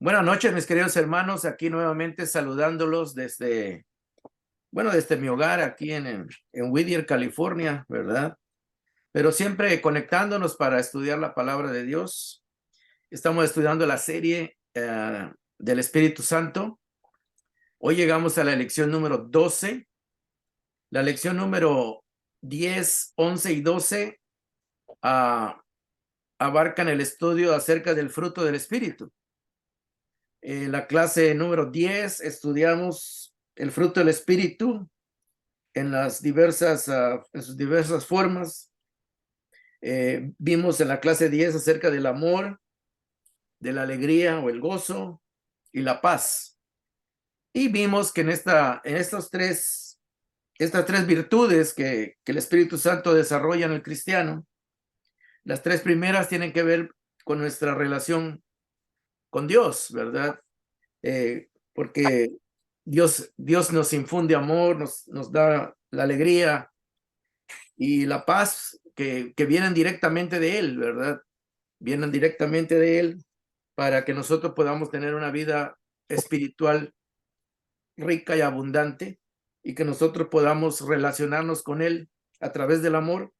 Buenas noches, mis queridos hermanos, aquí nuevamente saludándolos desde mi hogar aquí en Whittier, California, ¿verdad? Pero siempre conectándonos para estudiar la palabra de Dios. Estamos estudiando la serie del Espíritu Santo. Hoy llegamos a la lección número 12. La lección número 10, 11 y 12 abarcan el estudio acerca del fruto del Espíritu. En la clase número 10 estudiamos el fruto del Espíritu en en sus diversas formas. Vimos en la clase 10 acerca del amor, de la alegría o el gozo y la paz. Y vimos que en estas tres virtudes que el Espíritu Santo desarrolla en el cristiano, las tres primeras tienen que ver con nuestra relación con Dios, ¿verdad? Porque Dios nos infunde amor, nos da la alegría y la paz que vienen directamente de Él, ¿verdad? Vienen directamente de Él para que nosotros podamos tener una vida espiritual rica y abundante y que nosotros podamos relacionarnos con Él a través del amor,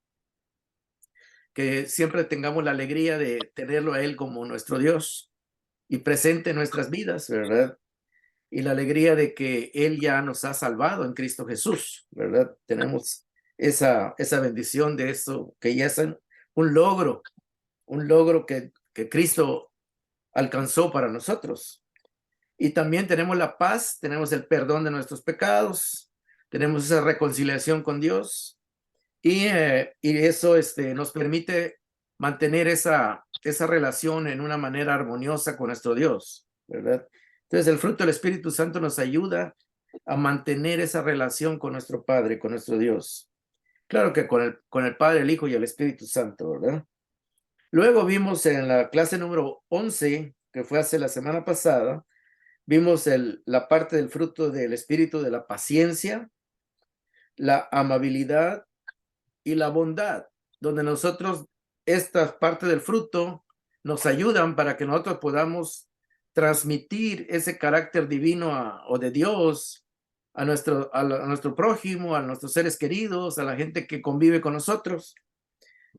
que siempre tengamos la alegría de tenerlo a Él como nuestro Dios y presente en nuestras vidas, ¿verdad? Y la alegría de que Él ya nos ha salvado en Cristo Jesús, ¿verdad? Tenemos esa bendición de eso, que ya es un logro que Cristo alcanzó para nosotros. Y también tenemos la paz, tenemos el perdón de nuestros pecados, tenemos esa reconciliación con Dios y eso nos permite mantener esa relación en una manera armoniosa con nuestro Dios, ¿verdad? Entonces el fruto del Espíritu Santo nos ayuda a mantener esa relación con nuestro Padre, con nuestro Dios. Claro que con el Padre, el Hijo y el Espíritu Santo, ¿verdad? Luego vimos en la clase número 11, que fue hace la semana pasada, vimos la parte del fruto del Espíritu de la paciencia, la amabilidad y la bondad, donde estas partes del fruto nos ayudan para que nosotros podamos transmitir ese carácter divino o de Dios a nuestro prójimo, a nuestros seres queridos, a la gente que convive con nosotros.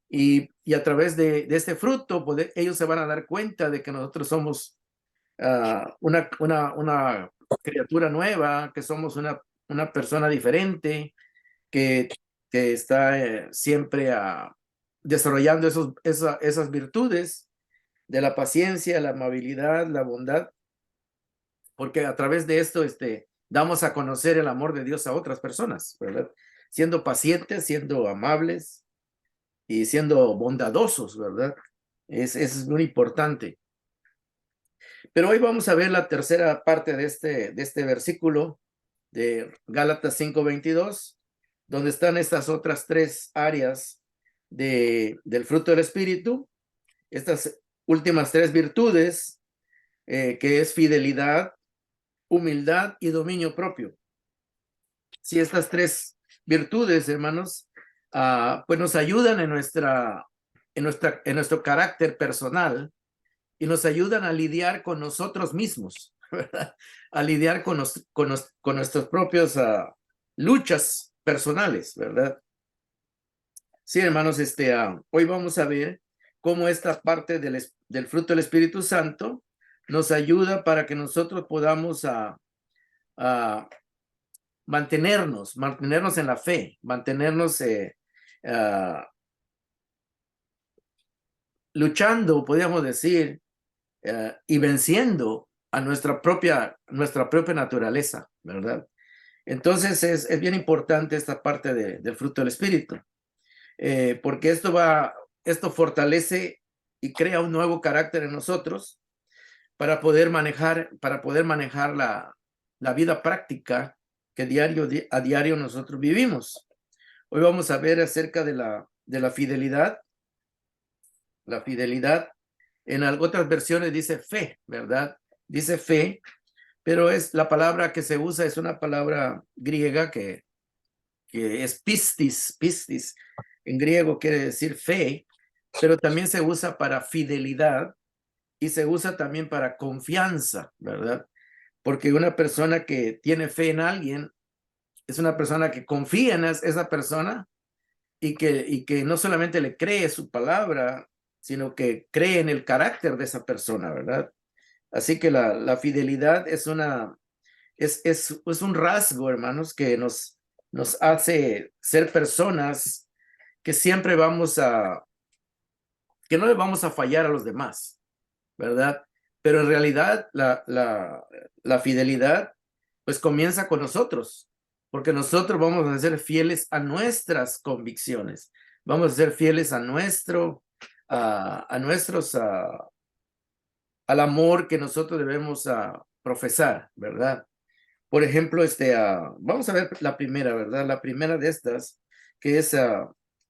Y a través de este fruto, ellos se van a dar cuenta de que nosotros somos una criatura nueva, que somos una persona diferente, que, que está siempre desarrollando esas virtudes de la paciencia, la amabilidad, la bondad, porque a través de esto damos a conocer el amor de Dios a otras personas, ¿verdad? Siendo pacientes, siendo amables y siendo bondadosos, ¿verdad? Es muy importante. Pero hoy vamos a ver la tercera parte de este versículo de Gálatas 5:22, donde están estas otras tres áreas del fruto del Espíritu, estas últimas tres virtudes, que es fidelidad, humildad y dominio propio. Si estas tres virtudes, hermanos, pues nos ayudan en nuestro carácter personal y nos ayudan a lidiar con nosotros mismos, ¿verdad? A lidiar con nuestras propias luchas personales, ¿verdad? Sí, hermanos, hoy vamos a ver cómo esta parte del fruto del Espíritu Santo nos ayuda para que nosotros podamos mantenernos en la fe, mantenernos luchando, podríamos decir, y venciendo a nuestra propia naturaleza, ¿verdad? Entonces es bien importante esta parte del fruto del Espíritu, porque esto fortalece y crea un nuevo carácter en nosotros para poder manejar la vida práctica que a diario nosotros vivimos. Hoy vamos a ver acerca de la fidelidad. La fidelidad, en otras versiones dice fe, ¿verdad? Dice fe, pero es la palabra que se usa, es una palabra griega que es pistis. Pistis en griego quiere decir fe, pero también se usa para fidelidad y se usa también para confianza, ¿verdad? Porque una persona que tiene fe en alguien es una persona que confía en esa persona y que no solamente le cree su palabra, sino que cree en el carácter de esa persona, ¿verdad? Así que la fidelidad es es un rasgo, hermanos, que nos hace ser personas que siempre que no le vamos a fallar a los demás, ¿verdad? Pero en realidad la fidelidad pues comienza con nosotros, porque nosotros vamos a ser fieles a nuestras convicciones, vamos a ser fieles a nuestros, al amor que nosotros debemos profesar, ¿verdad? Por ejemplo, vamos a ver la primera, ¿verdad? La primera de estas, que es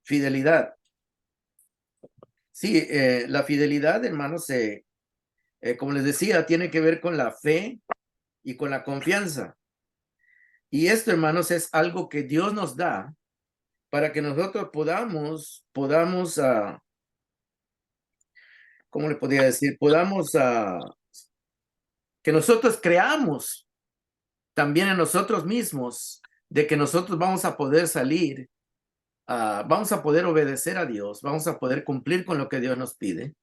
fidelidad. Sí, la fidelidad, hermanos, como les decía, tiene que ver con la fe y con la confianza. Y esto, hermanos, es algo que Dios nos da para que nosotros podamos, ¿cómo le podría decir? Que nosotros creamos también en nosotros mismos de que nosotros vamos a poder salir, vamos a poder obedecer a Dios, vamos a poder cumplir con lo que Dios nos pide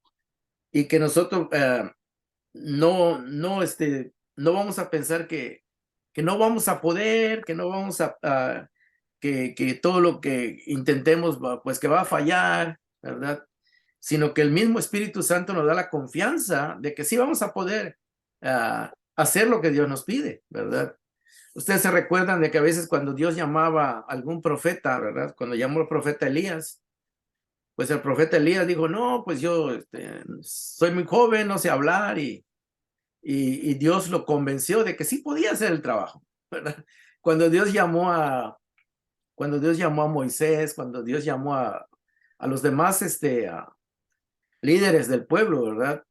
y que nosotros no vamos a pensar que no vamos a poder, que no vamos que todo lo que intentemos, pues que va a fallar, ¿verdad? Sino que el mismo Espíritu Santo nos da la confianza de que sí vamos a poder hacer lo que Dios nos pide, ¿verdad? Ustedes se recuerdan de que a veces cuando Dios llamaba a algún profeta, ¿verdad? Cuando llamó al profeta Elías, pues el profeta Elías dijo, no, pues yo soy muy joven, no sé hablar y Dios lo convenció de que sí podía hacer el trabajo, ¿verdad? Cuando Dios llamó a, cuando Dios llamó a Moisés, cuando Dios llamó a los demás líderes del pueblo, ¿verdad?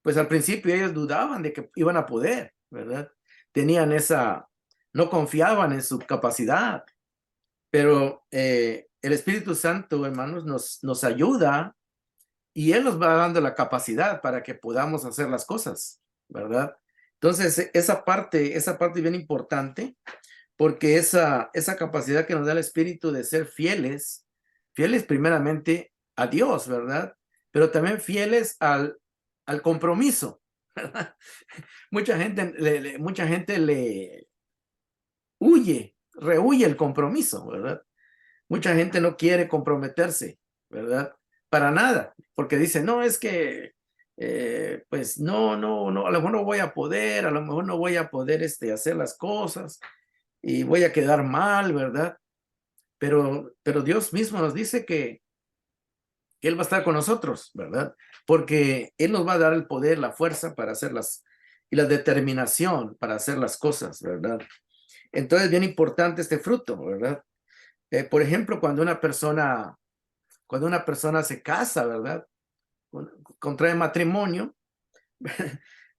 Pues al principio ellos dudaban de que iban a poder, ¿verdad? Tenían no confiaban en su capacidad, pero el Espíritu Santo, hermanos, nos ayuda y Él nos va dando la capacidad para que podamos hacer las cosas, ¿verdad? Entonces, esa parte es bien importante porque esa capacidad que nos da el Espíritu de ser fieles primeramente a Dios, ¿verdad? Pero también fieles al compromiso, ¿verdad? Mucha gente le rehuye el compromiso, ¿verdad? Mucha gente no quiere comprometerse, ¿verdad? Para nada, porque dice, no, es que, pues no, a lo mejor no voy a poder, a lo mejor no voy a poder hacer las cosas y voy a quedar mal, ¿verdad? Pero Dios mismo nos dice que Él va a estar con nosotros, ¿verdad? Porque Él nos va a dar el poder, la fuerza para hacerlas y la determinación para hacer las cosas, ¿verdad? Entonces, bien importante este fruto, ¿verdad? Por ejemplo, cuando una persona se casa, ¿verdad? Contrae matrimonio,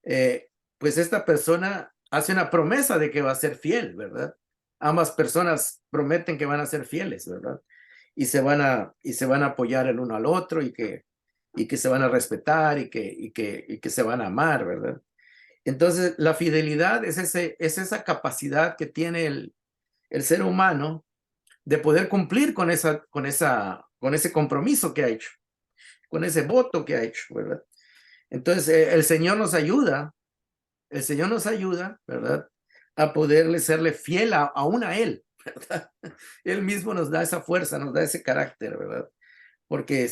eh, pues esta persona hace una promesa de que va a ser fiel, ¿verdad? Ambas personas prometen que van a ser fieles, ¿verdad? Y se van a apoyar el uno al otro y que se van a respetar y que se van a amar, ¿verdad? Entonces, la fidelidad es esa capacidad que tiene el ser humano de poder cumplir con ese compromiso que ha hecho, con ese voto que ha hecho, ¿verdad? Entonces, el Señor nos ayuda, ¿verdad? A poderle serle fiel aún a Él, ¿verdad? Él mismo nos da esa fuerza, nos da ese carácter, ¿verdad? Porque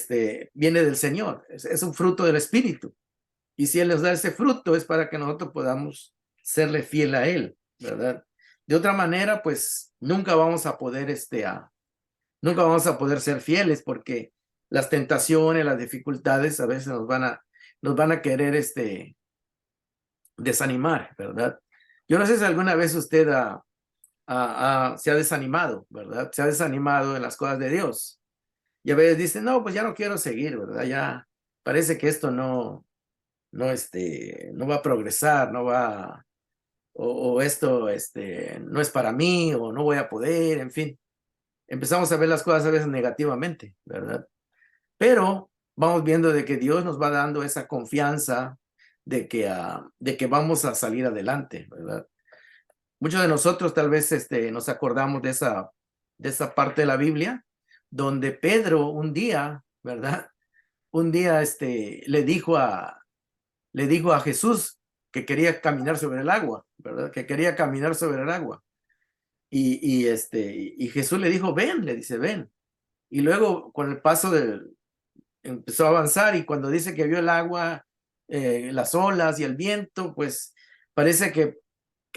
viene del Señor, es un fruto del Espíritu. Y si Él nos da ese fruto es para que nosotros podamos serle fiel a Él, ¿verdad? De otra manera, pues nunca vamos a poder, nunca vamos a poder ser fieles porque las tentaciones, las dificultades a veces nos van a querer, desanimar, ¿verdad? Yo no sé si alguna vez usted se ha desanimado, ¿verdad? Se ha desanimado en las cosas de Dios. Y a veces dice, no, pues ya no quiero seguir, ¿verdad? Ya parece que esto no va a progresar, no va, o esto, no es para mí, o no voy a poder, en fin. Empezamos a ver las cosas a veces negativamente, ¿verdad? Pero vamos viendo de que Dios nos va dando esa confianza, de que vamos a salir adelante, ¿verdad? Muchos de nosotros tal vez nos acordamos de esa parte de la Biblia donde Pedro un día, ¿verdad? Un día le dijo a Jesús que quería caminar sobre el agua, ¿verdad? Que quería caminar sobre el agua. Y Jesús le dijo, ven, le dice, ven. Y luego con el paso empezó a avanzar y cuando dice que vio el agua, las olas y el viento, pues parece que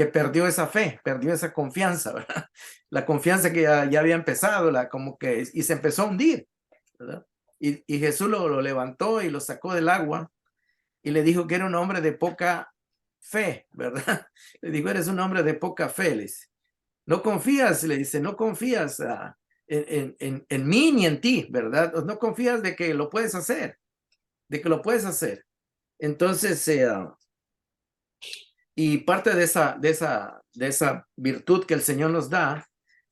perdió esa fe, perdió esa confianza, ¿verdad? La confianza que ya había empezado, y se empezó a hundir, ¿verdad? Y Jesús lo levantó y lo sacó del agua y le dijo que era un hombre de poca fe, ¿verdad? Le dijo, eres un hombre de poca fe, le dice. No confías, le dice, no confías en mí ni en ti, ¿verdad? No confías de que lo puedes hacer, de que lo puedes hacer. Entonces, y parte de esa virtud que el Señor nos da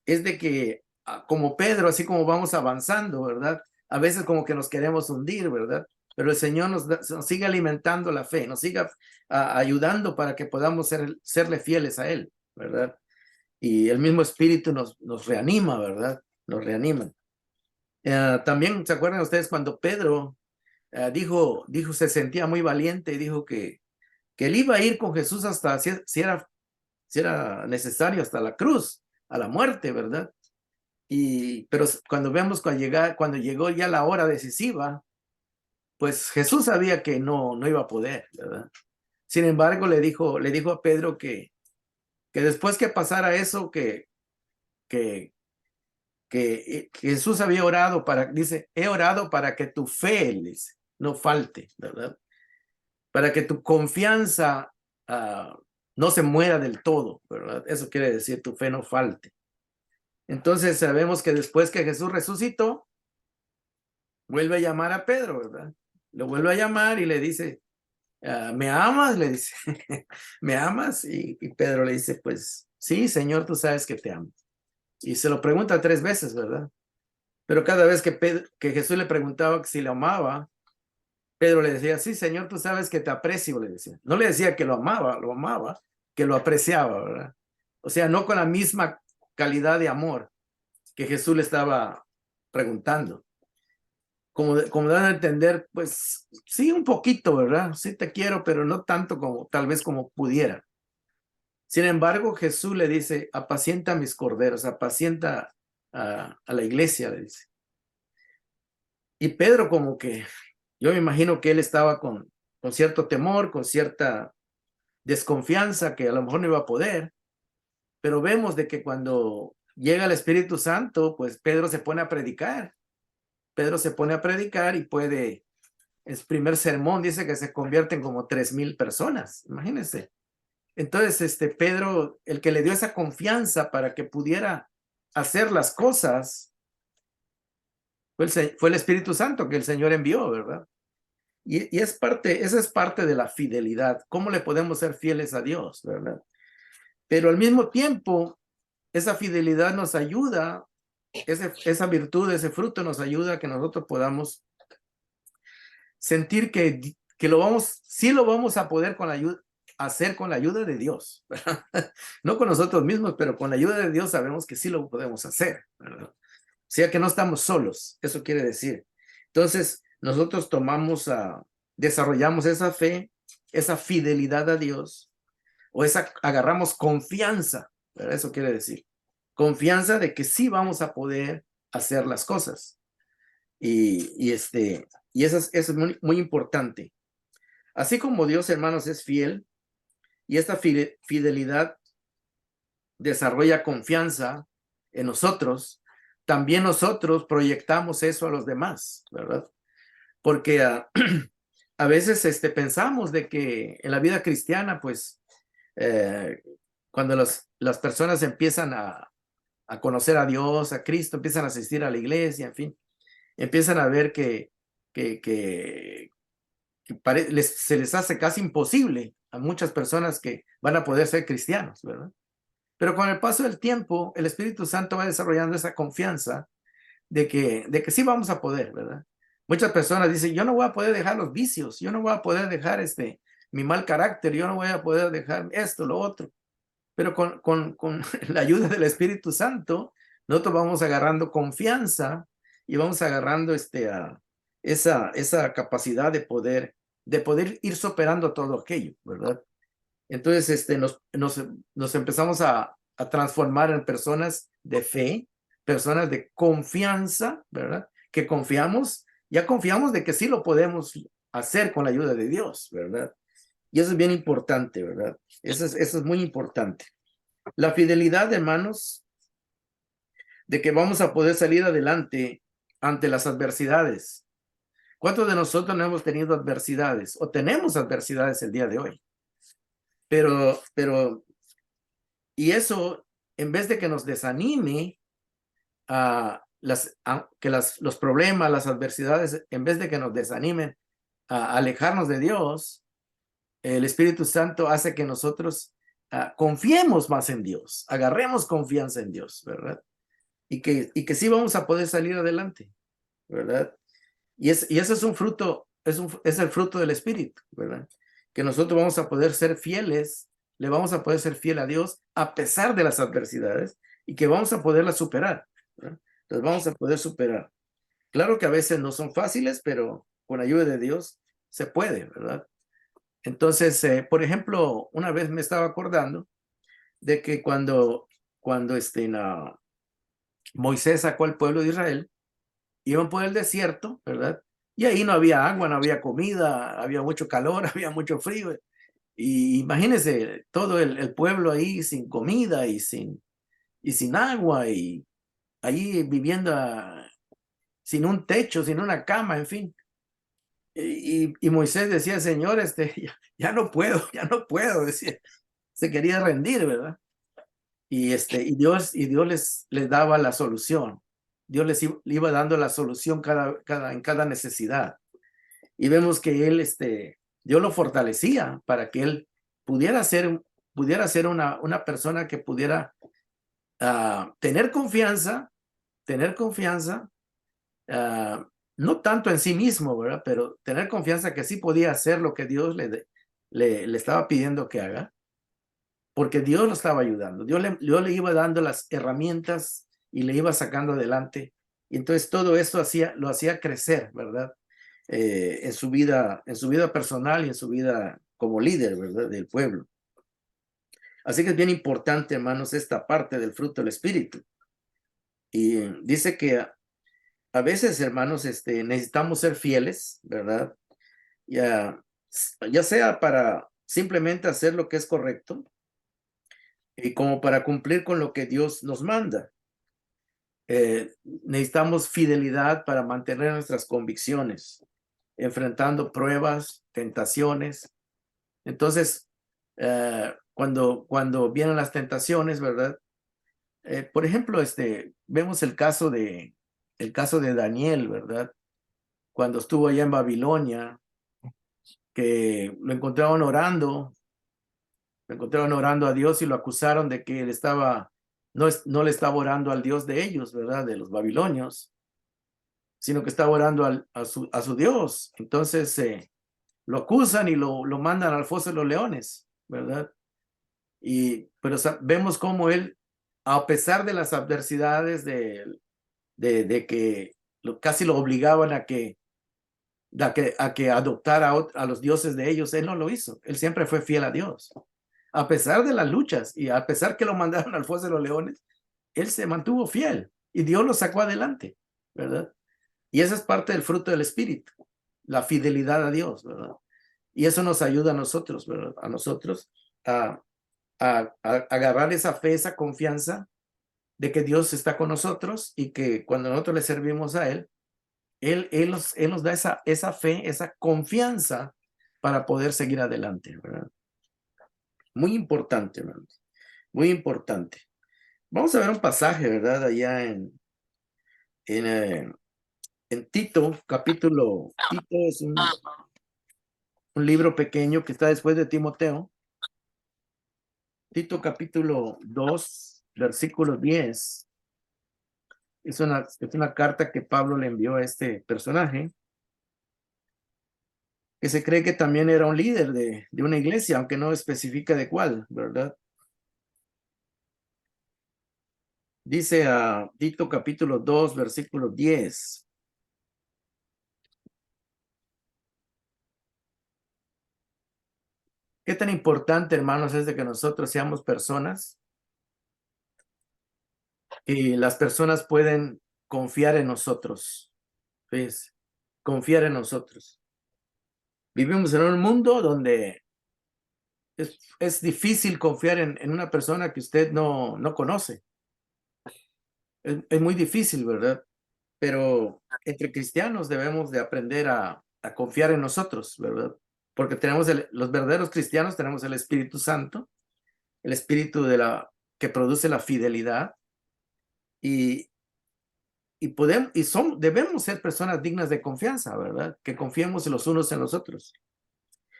es de que como Pedro, así como vamos avanzando, ¿verdad? A veces como que nos queremos hundir, ¿verdad? Pero el Señor nos sigue alimentando la fe, nos sigue ayudando para que podamos serle fieles a Él, ¿verdad? Y el mismo Espíritu nos reanima, ¿verdad? Nos reanima. También, ¿se acuerdan ustedes cuando Pedro dijo, se sentía muy valiente y dijo que él iba a ir con Jesús hasta, si era necesario, hasta la cruz, a la muerte, ¿verdad? Pero cuando vemos cuando llegó ya la hora decisiva, pues Jesús sabía que no iba a poder, ¿verdad? Sin embargo, le dijo a Pedro que después que pasara eso, que Jesús había orado dice, he orado para que tu fe, dice, no falte, ¿verdad? Para que tu confianza no se muera del todo, ¿verdad? Eso quiere decir tu fe no falte. Entonces sabemos que después que Jesús resucitó, vuelve a llamar a Pedro, ¿verdad? Lo vuelve a llamar y le dice, ¿me amas? Le dice, ¿me amas? Y Pedro le dice, pues sí, Señor, tú sabes que te amo. Y se lo pregunta 3 veces, ¿verdad? Pero cada vez que Jesús le preguntaba si lo amaba, Pedro le decía, sí, Señor, tú sabes que te aprecio, le decía. No le decía que lo amaba, que lo apreciaba, ¿verdad? O sea, no con la misma calidad de amor que Jesús le estaba preguntando. Como dan a entender, pues sí, un poquito, ¿verdad? Sí te quiero, pero no tanto como tal vez como pudiera. Sin embargo, Jesús le dice, apacienta mis corderos, apacienta a la iglesia, le dice. Y Pedro como que, yo me imagino que él estaba con cierto temor, con cierta desconfianza que a lo mejor no iba a poder, pero vemos de que cuando llega el Espíritu Santo, pues Pedro se pone a predicar. Pedro se pone a predicar y el primer sermón dice que se convierten como 3,000 personas, imagínense. Entonces, Pedro, el que le dio esa confianza para que pudiera hacer las cosas, fue el Espíritu Santo que el Señor envió, ¿verdad? Y esa es parte de la fidelidad. ¿Cómo le podemos ser fieles a Dios, verdad? Pero al mismo tiempo, esa fidelidad nos ayuda, esa virtud, ese fruto nos ayuda a que nosotros podamos sentir que sí lo vamos a poder hacer con la ayuda de Dios, ¿verdad? No con nosotros mismos, pero con la ayuda de Dios sabemos que sí lo podemos hacer, ¿verdad? O sea que no estamos solos, eso quiere decir. Entonces, nosotros desarrollamos esa fe, esa fidelidad a Dios, o agarramos confianza, ¿verdad? Eso quiere decir. Confianza de que sí vamos a poder hacer las cosas. Y eso es muy, muy importante. Así como Dios, hermanos, es fiel, y esta fidelidad desarrolla confianza en nosotros, también nosotros proyectamos eso a los demás, ¿verdad? Porque a veces pensamos de que en la vida cristiana, pues, cuando las personas empiezan a conocer a Dios, a Cristo, empiezan a asistir a la iglesia, en fin, empiezan a ver que se les hace casi imposible a muchas personas que van a poder ser cristianos, ¿verdad? Pero con el paso del tiempo, el Espíritu Santo va desarrollando esa confianza de que sí vamos a poder, ¿verdad? Muchas personas dicen, yo no voy a poder dejar los vicios, yo no voy a poder dejar mi mal carácter, yo no voy a poder dejar esto, lo otro. Pero con la ayuda del Espíritu Santo, nosotros vamos agarrando confianza y vamos agarrando esa capacidad de poder ir superando todo aquello, ¿verdad? Entonces, nos empezamos a transformar en personas de fe, personas de confianza, ¿verdad? Que confiamos, ya confiamos de que sí lo podemos hacer con la ayuda de Dios, ¿verdad? Y eso es bien importante, ¿verdad? Eso es muy importante. La fidelidad, hermanos, de que vamos a poder salir adelante ante las adversidades. ¿Cuántos de nosotros no hemos tenido adversidades o tenemos adversidades el día de hoy? Y eso, en vez de que nos desanime, los problemas, las adversidades, en vez de que nos desanimen a alejarnos de Dios, el Espíritu Santo hace que nosotros confiemos más en Dios, agarremos confianza en Dios, ¿verdad? Y que sí vamos a poder salir adelante, ¿verdad? Y ese es un fruto, es el fruto del Espíritu, ¿verdad? Que nosotros vamos a poder ser fieles, le vamos a poder ser fiel a Dios a pesar de las adversidades y que vamos a poderlas superar, ¿verdad? Las vamos a poder superar. Claro que a veces no son fáciles, pero con ayuda de Dios se puede, ¿verdad? Entonces, por ejemplo, una vez me estaba acordando de que cuando Moisés sacó al pueblo de Israel, iban por el desierto, ¿verdad? Y ahí no había agua, no había comida, había mucho calor, había mucho frío. Y imagínense todo el pueblo ahí sin comida y sin agua y allí viviendo sin un techo, sin una cama, en fin. Y Moisés decía, Señor, ya no puedo, ya no puedo, decía. Se quería rendir, ¿verdad? Y Dios les daba la solución. Dios le iba dando la solución en cada necesidad. Y vemos que Dios lo fortalecía para que él pudiera ser una persona que pudiera tener confianza, ah, no tanto en sí mismo, ¿verdad? Pero tener confianza que sí podía hacer lo que Dios le estaba pidiendo que haga, porque Dios lo estaba ayudando. Dios le iba dando las herramientas y le iba sacando adelante. Y entonces todo esto lo hacía crecer, ¿verdad? En su vida personal y en su vida como líder, ¿verdad? Del pueblo. Así que es bien importante, hermanos, esta parte del fruto del Espíritu. Y dice que a veces, hermanos, necesitamos ser fieles, ¿verdad? Ya sea para simplemente hacer lo que es correcto y como para cumplir con lo que Dios nos manda. Necesitamos fidelidad para mantener nuestras convicciones, enfrentando pruebas, tentaciones. Entonces, cuando vienen las tentaciones, ¿verdad? Por ejemplo, vemos el caso de Daniel, ¿verdad? Cuando estuvo allá en Babilonia, que lo encontraron orando a Dios y lo acusaron de que él no le estaba orando al Dios de ellos, ¿verdad? De los babilonios, sino que estaba orando a su Dios. Entonces lo acusan y lo mandan al foso de los leones, ¿verdad? Pero vemos cómo él, a pesar de las adversidades de que casi lo obligaban a que adoptara a los dioses de ellos, él no lo hizo. Él siempre fue fiel a Dios. A pesar de las luchas y a pesar que lo mandaron al foso de los leones, él se mantuvo fiel y Dios lo sacó adelante, ¿verdad? Y esa es parte del fruto del Espíritu, la fidelidad a Dios, ¿verdad? Y eso nos ayuda a nosotros, ¿verdad? A nosotros a agarrar esa fe, esa confianza de que Dios está con nosotros y que cuando nosotros le servimos a Él nos da esa fe, esa confianza para poder seguir adelante, ¿verdad? Muy importante, hermanos, muy importante. Vamos a ver un pasaje, ¿verdad? Allá en Tito, Tito es un libro pequeño que está después de Timoteo. Tito capítulo 2, versículo 10. Es una carta que Pablo le envió a este personaje. que se cree que también era un líder de una iglesia, aunque no especifica de cuál, ¿verdad? Dice a Tito capítulo 2, versículo 10. ¿Qué tan importante, hermanos, es de que nosotros seamos personas y las personas pueden confiar en nosotros? ¿Ves? Confiar en nosotros. Vivimos en un mundo donde es difícil confiar en una persona que usted no conoce. Es muy difícil, ¿verdad? Pero entre cristianos debemos de aprender a confiar en nosotros, ¿verdad? Porque tenemos los verdaderos cristianos tenemos el Espíritu Santo, el Espíritu que produce la fidelidad y, debemos ser personas dignas de confianza, ¿verdad? Que confiemos los unos en los otros.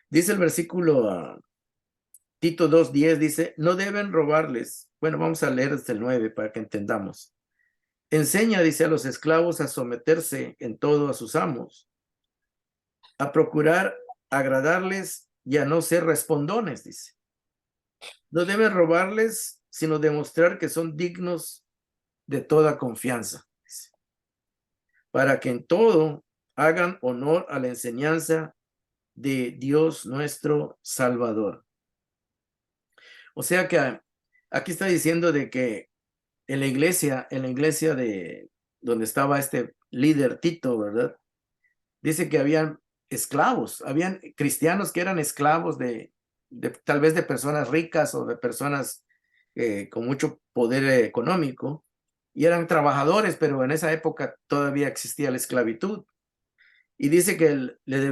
Dice el versículo Tito 2:10, dice, no deben robarles. Bueno, vamos a leer desde el 9 para que entendamos. Enseña, dice, a los esclavos a someterse en todo a sus amos, a procurar agradarles y a no ser respondones, dice. No deben robarles, sino demostrar que son dignos de toda confianza, dice, para que en todo hagan honor a la enseñanza de Dios nuestro Salvador. O sea que aquí está diciendo de que en la iglesia de donde estaba este líder Tito, ¿verdad? Dice que habían esclavos, habían cristianos que eran esclavos tal vez de personas ricas o de personas con mucho poder económico y eran trabajadores, pero en esa época todavía existía la esclavitud. Y dice que le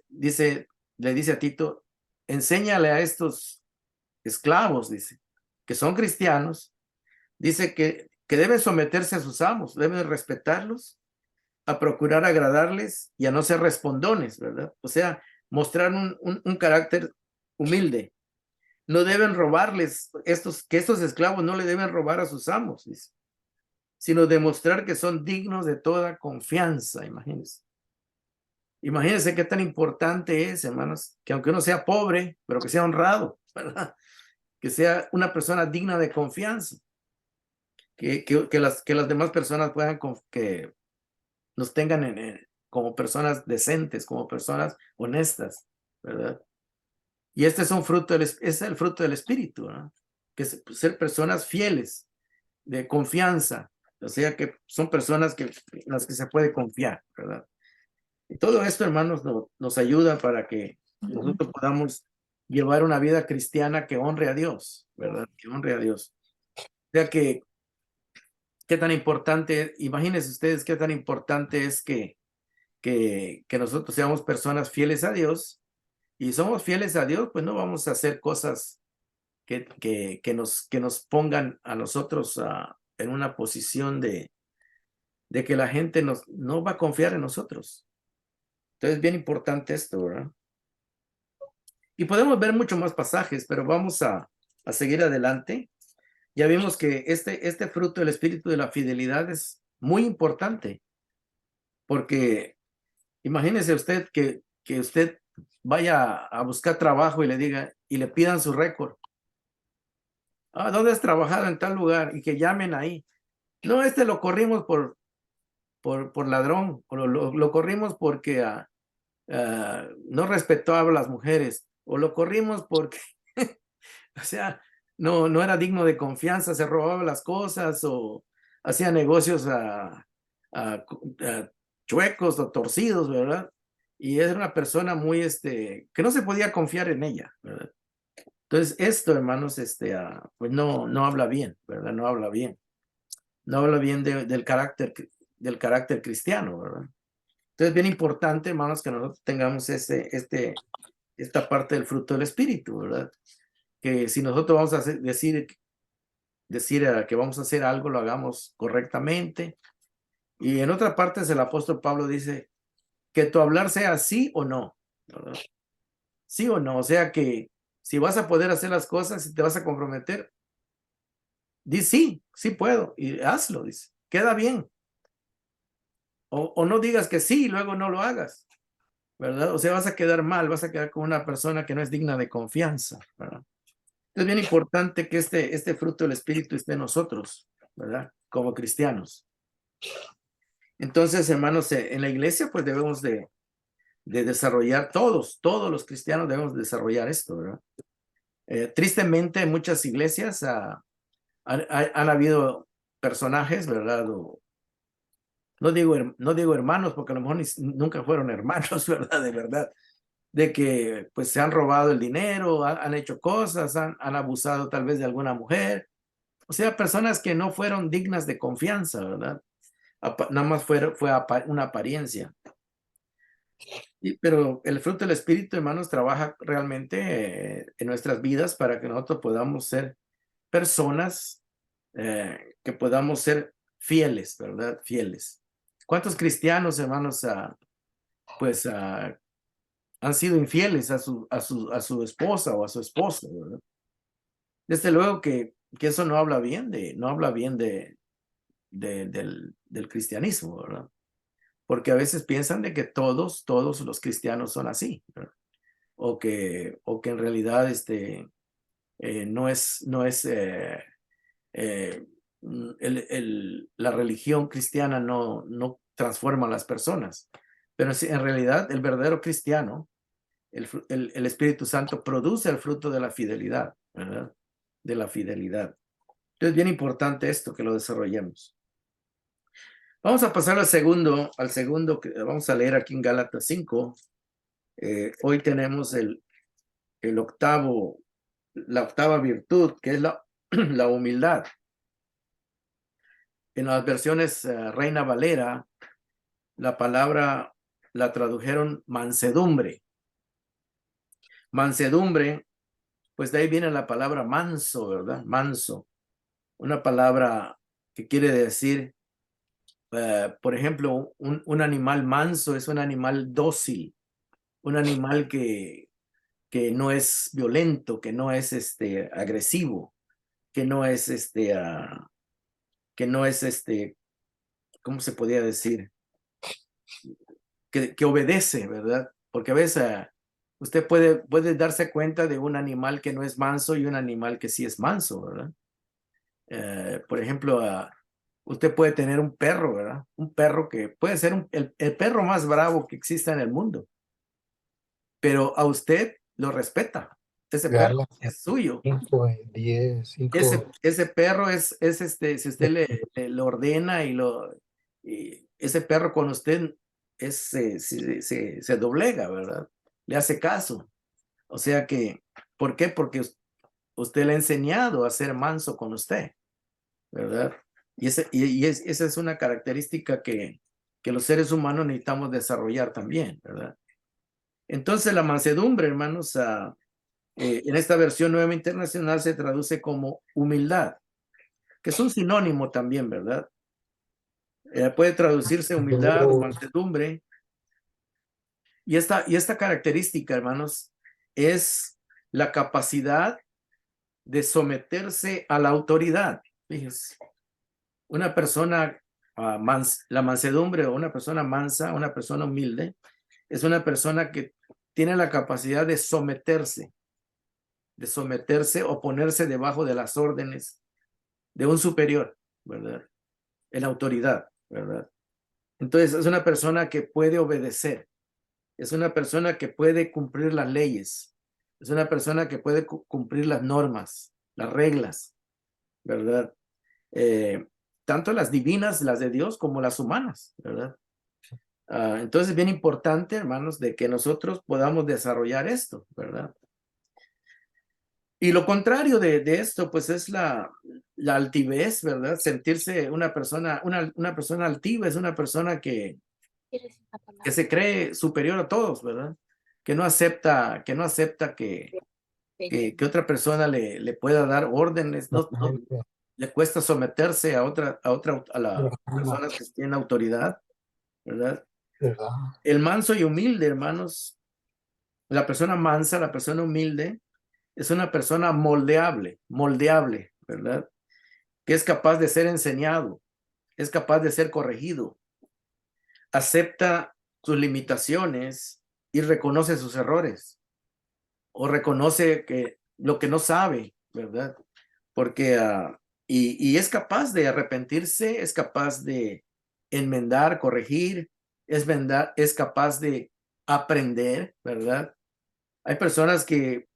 dice a Tito, enséñale a estos esclavos, dice, que son cristianos, dice que deben someterse a sus amos, deben respetarlos, a procurar agradarles y a no ser respondones, ¿verdad? O sea, mostrar un carácter humilde. No deben robarles, que estos esclavos no le deben robar a sus amos, dice, sino demostrar que son dignos de toda confianza, imagínense. Imagínense qué tan importante es, hermanos, que aunque uno sea pobre, pero que sea honrado, ¿verdad? Que sea una persona digna de confianza, que las demás personas puedan que nos tengan como personas decentes, como personas honestas, ¿verdad? Y este es un fruto es el fruto del Espíritu, ¿no? Que es ser personas fieles, de confianza, o sea que son personas en las que se puede confiar, ¿verdad? Y todo esto, hermanos, nos ayuda para que nosotros podamos llevar una vida cristiana que honre a Dios, ¿verdad? Que honre a Dios. O sea que, qué tan importante, imagínense ustedes qué tan importante es que nosotros seamos personas fieles a Dios y somos fieles a Dios, pues no vamos a hacer cosas que nos pongan a nosotros en una posición de que la gente no va a confiar en nosotros. Entonces, bien importante esto, ¿verdad? Y podemos ver mucho más pasajes, pero vamos a seguir adelante. Ya vimos que este fruto del espíritu de la fidelidad es muy importante, porque imagínese usted que usted vaya a buscar trabajo y le diga, y le pidan su récord. ¿Dónde has trabajado en tal lugar? Y que llamen ahí. No, lo corrimos por ladrón, o lo corrimos porque no respetó a las mujeres, o lo corrimos porque, o sea, no era digno de confianza, se robaba las cosas o hacía negocios a chuecos o torcidos, ¿verdad? Y era una persona muy, que no se podía confiar en ella, ¿verdad? Entonces, esto, hermanos, pues no habla bien, ¿verdad? No habla bien. No habla bien del carácter cristiano, ¿verdad? Entonces, bien importante, hermanos, que nosotros tengamos esta parte del fruto del Espíritu, ¿verdad? Que si nosotros vamos a decir que vamos a hacer algo, lo hagamos correctamente. Y en otra parte, el apóstol Pablo dice que tu hablar sea sí o no, ¿verdad? Sí o no, o sea que si vas a poder hacer las cosas, si te vas a comprometer, di sí, sí puedo, y hazlo, dice, queda bien. O no digas que sí y luego no lo hagas. ¿verdad? O sea, vas a quedar mal, vas a quedar con una persona que no es digna de confianza, ¿verdad? Es bien importante que este fruto del Espíritu esté en nosotros, ¿verdad? Como cristianos. Entonces, hermanos, en la iglesia, pues debemos de desarrollar todos los cristianos debemos desarrollar esto, ¿verdad? Tristemente, en muchas iglesias han habido personajes, ¿verdad? No digo hermanos, porque a lo mejor nunca fueron hermanos, ¿verdad? De verdad, de que pues se han robado el dinero, han hecho cosas, han abusado tal vez de alguna mujer, o sea, personas que no fueron dignas de confianza, ¿verdad? Nada más fue una apariencia. Pero el fruto del Espíritu, hermanos, trabaja realmente en nuestras vidas para que nosotros podamos ser personas que podamos ser fieles, ¿verdad? Fieles. ¿Cuántos cristianos, hermanos, han sido infieles a su esposa o a su esposo, ¿verdad? Desde luego que eso no habla bien del cristianismo, ¿verdad? Porque a veces piensan de que todos los cristianos son así, ¿verdad? O que en realidad no es la religión cristiana no transforma a las personas, pero sí, en realidad el verdadero cristiano, el Espíritu Santo produce el fruto de la fidelidad, ¿verdad? De la fidelidad. Entonces es bien importante esto que lo desarrollemos. Vamos a pasar al segundo que vamos a leer aquí en Gálatas 5. Hoy tenemos la octava virtud, que es la humildad. En las versiones Reina Valera, la palabra la tradujeron mansedumbre. Mansedumbre, pues de ahí viene la palabra manso, ¿verdad? Manso. Una palabra que quiere decir, por ejemplo, un animal manso es un animal dócil, un animal que no es violento, que no es agresivo, que no es ¿cómo se podría decir? Que obedece, ¿verdad? Porque a veces usted puede darse cuenta de un animal que no es manso y un animal que sí es manso, ¿verdad? Por ejemplo, usted puede tener un perro, ¿verdad? Un perro que puede ser el perro más bravo que exista en el mundo, pero a usted lo respeta. Ese perro Gálatas es suyo. 5, 10, 5. Ese perro si usted le ordena y ese perro con usted se doblega, ¿verdad? Le hace caso. O sea que, ¿por qué? Porque usted le ha enseñado a ser manso con usted, ¿verdad? Esa es una característica que los seres humanos necesitamos desarrollar también, ¿verdad? Entonces la mansedumbre, hermanos, en esta versión nueva internacional se traduce como humildad, que es un sinónimo también, ¿verdad? Puede traducirse humildad o mansedumbre. Y esta característica, hermanos, es la capacidad de someterse a la autoridad. Fíjense, una persona, la mansedumbre o una persona mansa, una persona humilde, es una persona que tiene la capacidad de someterse o ponerse debajo de las órdenes de un superior, ¿verdad? En autoridad, ¿verdad? Entonces es una persona que puede obedecer, es una persona que puede cumplir las leyes, es una persona que puede cumplir las normas, las reglas, ¿verdad? Tanto las divinas, las de Dios, como las humanas, ¿verdad? Entonces es bien importante, hermanos, de que nosotros podamos desarrollar esto, ¿verdad? Y lo contrario de esto, pues es la altivez, ¿verdad? Sentirse una persona altiva es una persona que se cree superior a todos, ¿verdad? Que no acepta que otra persona le pueda dar órdenes, no le cuesta someterse a las personas que tienen autoridad, ¿verdad? El manso y humilde, hermanos, la persona mansa, la persona humilde, es una persona moldeable, ¿verdad? Que es capaz de ser enseñado, es capaz de ser corregido, acepta sus limitaciones y reconoce sus errores o reconoce que lo que no sabe, ¿verdad? Porque y es capaz de arrepentirse, es capaz de enmendar, corregir, es capaz de aprender, ¿verdad? Hay personas que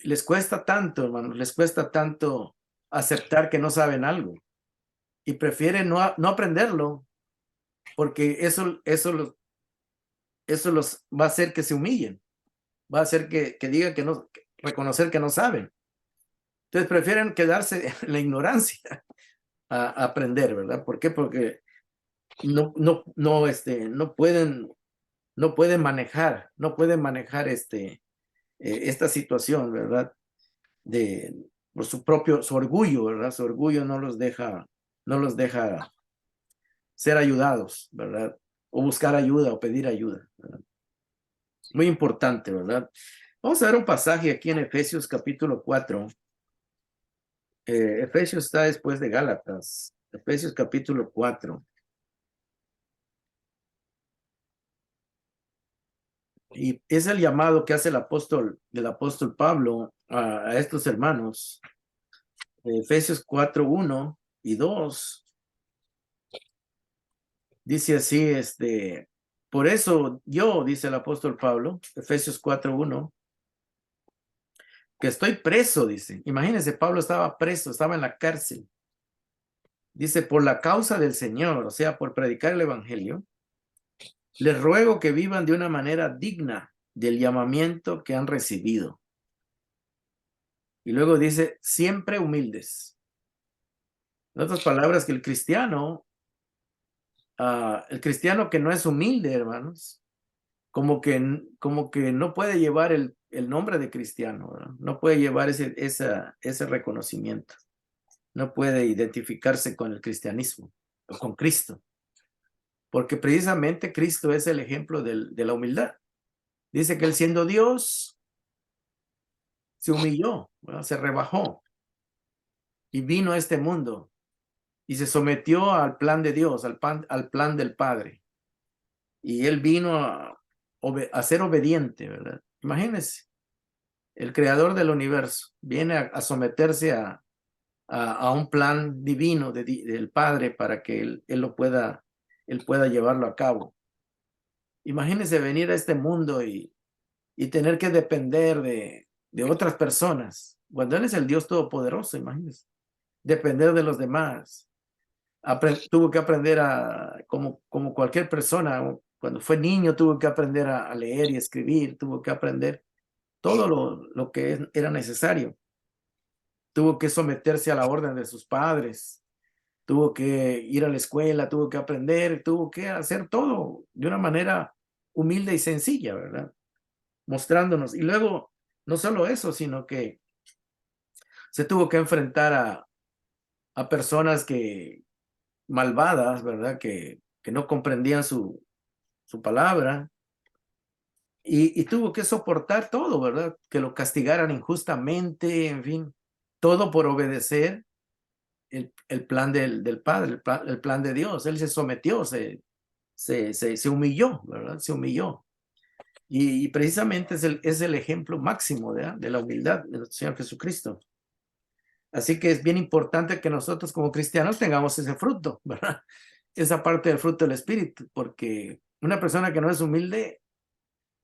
les cuesta tanto, hermanos, les cuesta tanto aceptar que no saben algo y prefieren no aprenderlo porque eso los va a hacer que se humillen, va a hacer que digan reconocer que no saben. Entonces prefieren quedarse en la ignorancia a aprender, ¿verdad? ¿Por qué? Porque no pueden manejar, esta situación, ¿verdad? Por su orgullo, ¿verdad? Su orgullo no los deja ser ayudados, ¿verdad? O buscar ayuda o pedir ayuda, ¿verdad? Muy importante, ¿verdad? Vamos a ver un pasaje aquí en Efesios capítulo 4. Efesios está después de Gálatas. Efesios capítulo 4. Y es el llamado que hace el apóstol Pablo a estos hermanos. Efesios 4, 1 y 2. Dice así, por eso yo, dice el apóstol Pablo, Efesios 4, 1, que estoy preso, dice. Imagínense, Pablo estaba preso, estaba en la cárcel. Dice, por la causa del Señor, o sea, por predicar el evangelio, les ruego que vivan de una manera digna del llamamiento que han recibido. Y luego dice, siempre humildes. En otras palabras, que el cristiano que no es humilde, hermanos, como que no puede llevar el nombre de cristiano, ¿verdad? No puede llevar ese reconocimiento. No puede identificarse con el cristianismo o con Cristo. Porque precisamente Cristo es el ejemplo de la humildad. Dice que él siendo Dios, se humilló, ¿verdad? Se rebajó y vino a este mundo y se sometió al plan de Dios, al plan del Padre. Y él vino a ser obediente, ¿verdad? Imagínense, el creador del universo viene a someterse a un plan divino del Padre para que él pueda llevarlo a cabo. Imagínense venir a este mundo y tener que depender de otras personas. Cuando Él es el Dios Todopoderoso, imagínense. Depender de los demás. Tuvo que aprender como cualquier persona, cuando fue niño tuvo que aprender a leer y escribir, tuvo que aprender todo lo que era necesario. Tuvo que someterse a la orden de sus padres, tuvo que ir a la escuela, tuvo que aprender, tuvo que hacer todo de una manera humilde y sencilla, ¿verdad? Mostrándonos. Y luego, no solo eso, sino que se tuvo que enfrentar a personas malvadas, ¿verdad? Que no comprendían su palabra. Y tuvo que soportar todo, ¿verdad? Que lo castigaran injustamente, en fin, todo por obedecer el plan del Padre, el plan de Dios. Él se sometió, se humilló, ¿verdad? Se humilló. Y precisamente es el ejemplo máximo de la humildad de nuestro Señor Jesucristo. Así que es bien importante que nosotros como cristianos tengamos ese fruto, ¿verdad? Esa parte del fruto del Espíritu, porque una persona que no es humilde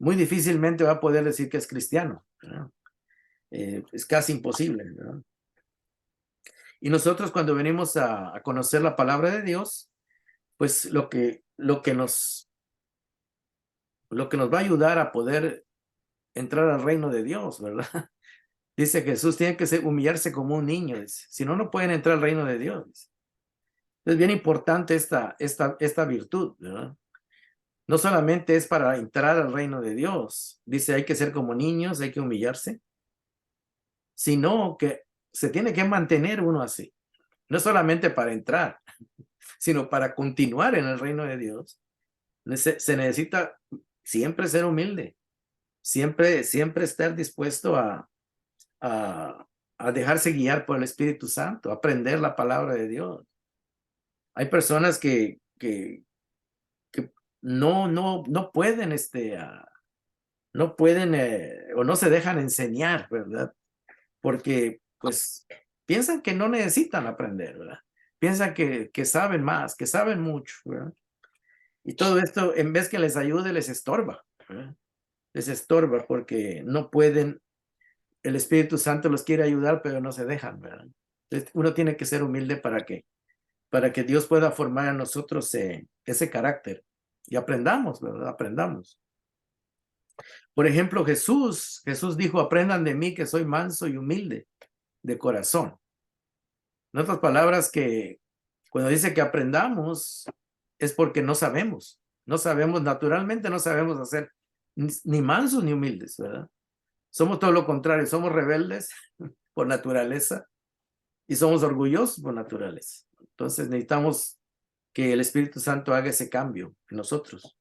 muy difícilmente va a poder decir que es cristiano, ¿verdad? Es casi imposible, ¿verdad? Y nosotros cuando venimos a conocer la palabra de Dios, pues lo que nos va a ayudar a poder entrar al reino de Dios, ¿verdad? Dice Jesús, tiene que humillarse como un niño, dice. Si no, no pueden entrar al reino de Dios. Dice. Es bien importante esta virtud, ¿verdad? No solamente es para entrar al reino de Dios, dice hay que ser como niños, hay que humillarse, sino que se tiene que mantener uno así. No solamente para entrar, sino para continuar en el reino de Dios. Se necesita siempre ser humilde, siempre estar dispuesto a dejarse guiar por el Espíritu Santo, aprender la palabra de Dios. Hay personas que no pueden no pueden o no se dejan enseñar, ¿verdad? Porque pues piensan que no necesitan aprender, ¿verdad? Piensan que saben más, que saben mucho, ¿verdad? Y todo esto, en vez que les ayude, les estorba, ¿verdad? Les estorba porque no pueden, el Espíritu Santo los quiere ayudar, pero no se dejan, ¿verdad? Entonces, uno tiene que ser humilde para que Dios pueda formar en nosotros ese carácter y aprendamos, ¿verdad? Aprendamos. Por ejemplo, Jesús dijo, aprendan de mí que soy manso y humilde de corazón. En otras palabras, que cuando dice que aprendamos es porque no sabemos. No sabemos, naturalmente no sabemos hacer ni mansos ni humildes, ¿verdad? Somos todo lo contrario, somos rebeldes por naturaleza y somos orgullosos por naturaleza. Entonces necesitamos que el Espíritu Santo haga ese cambio en nosotros.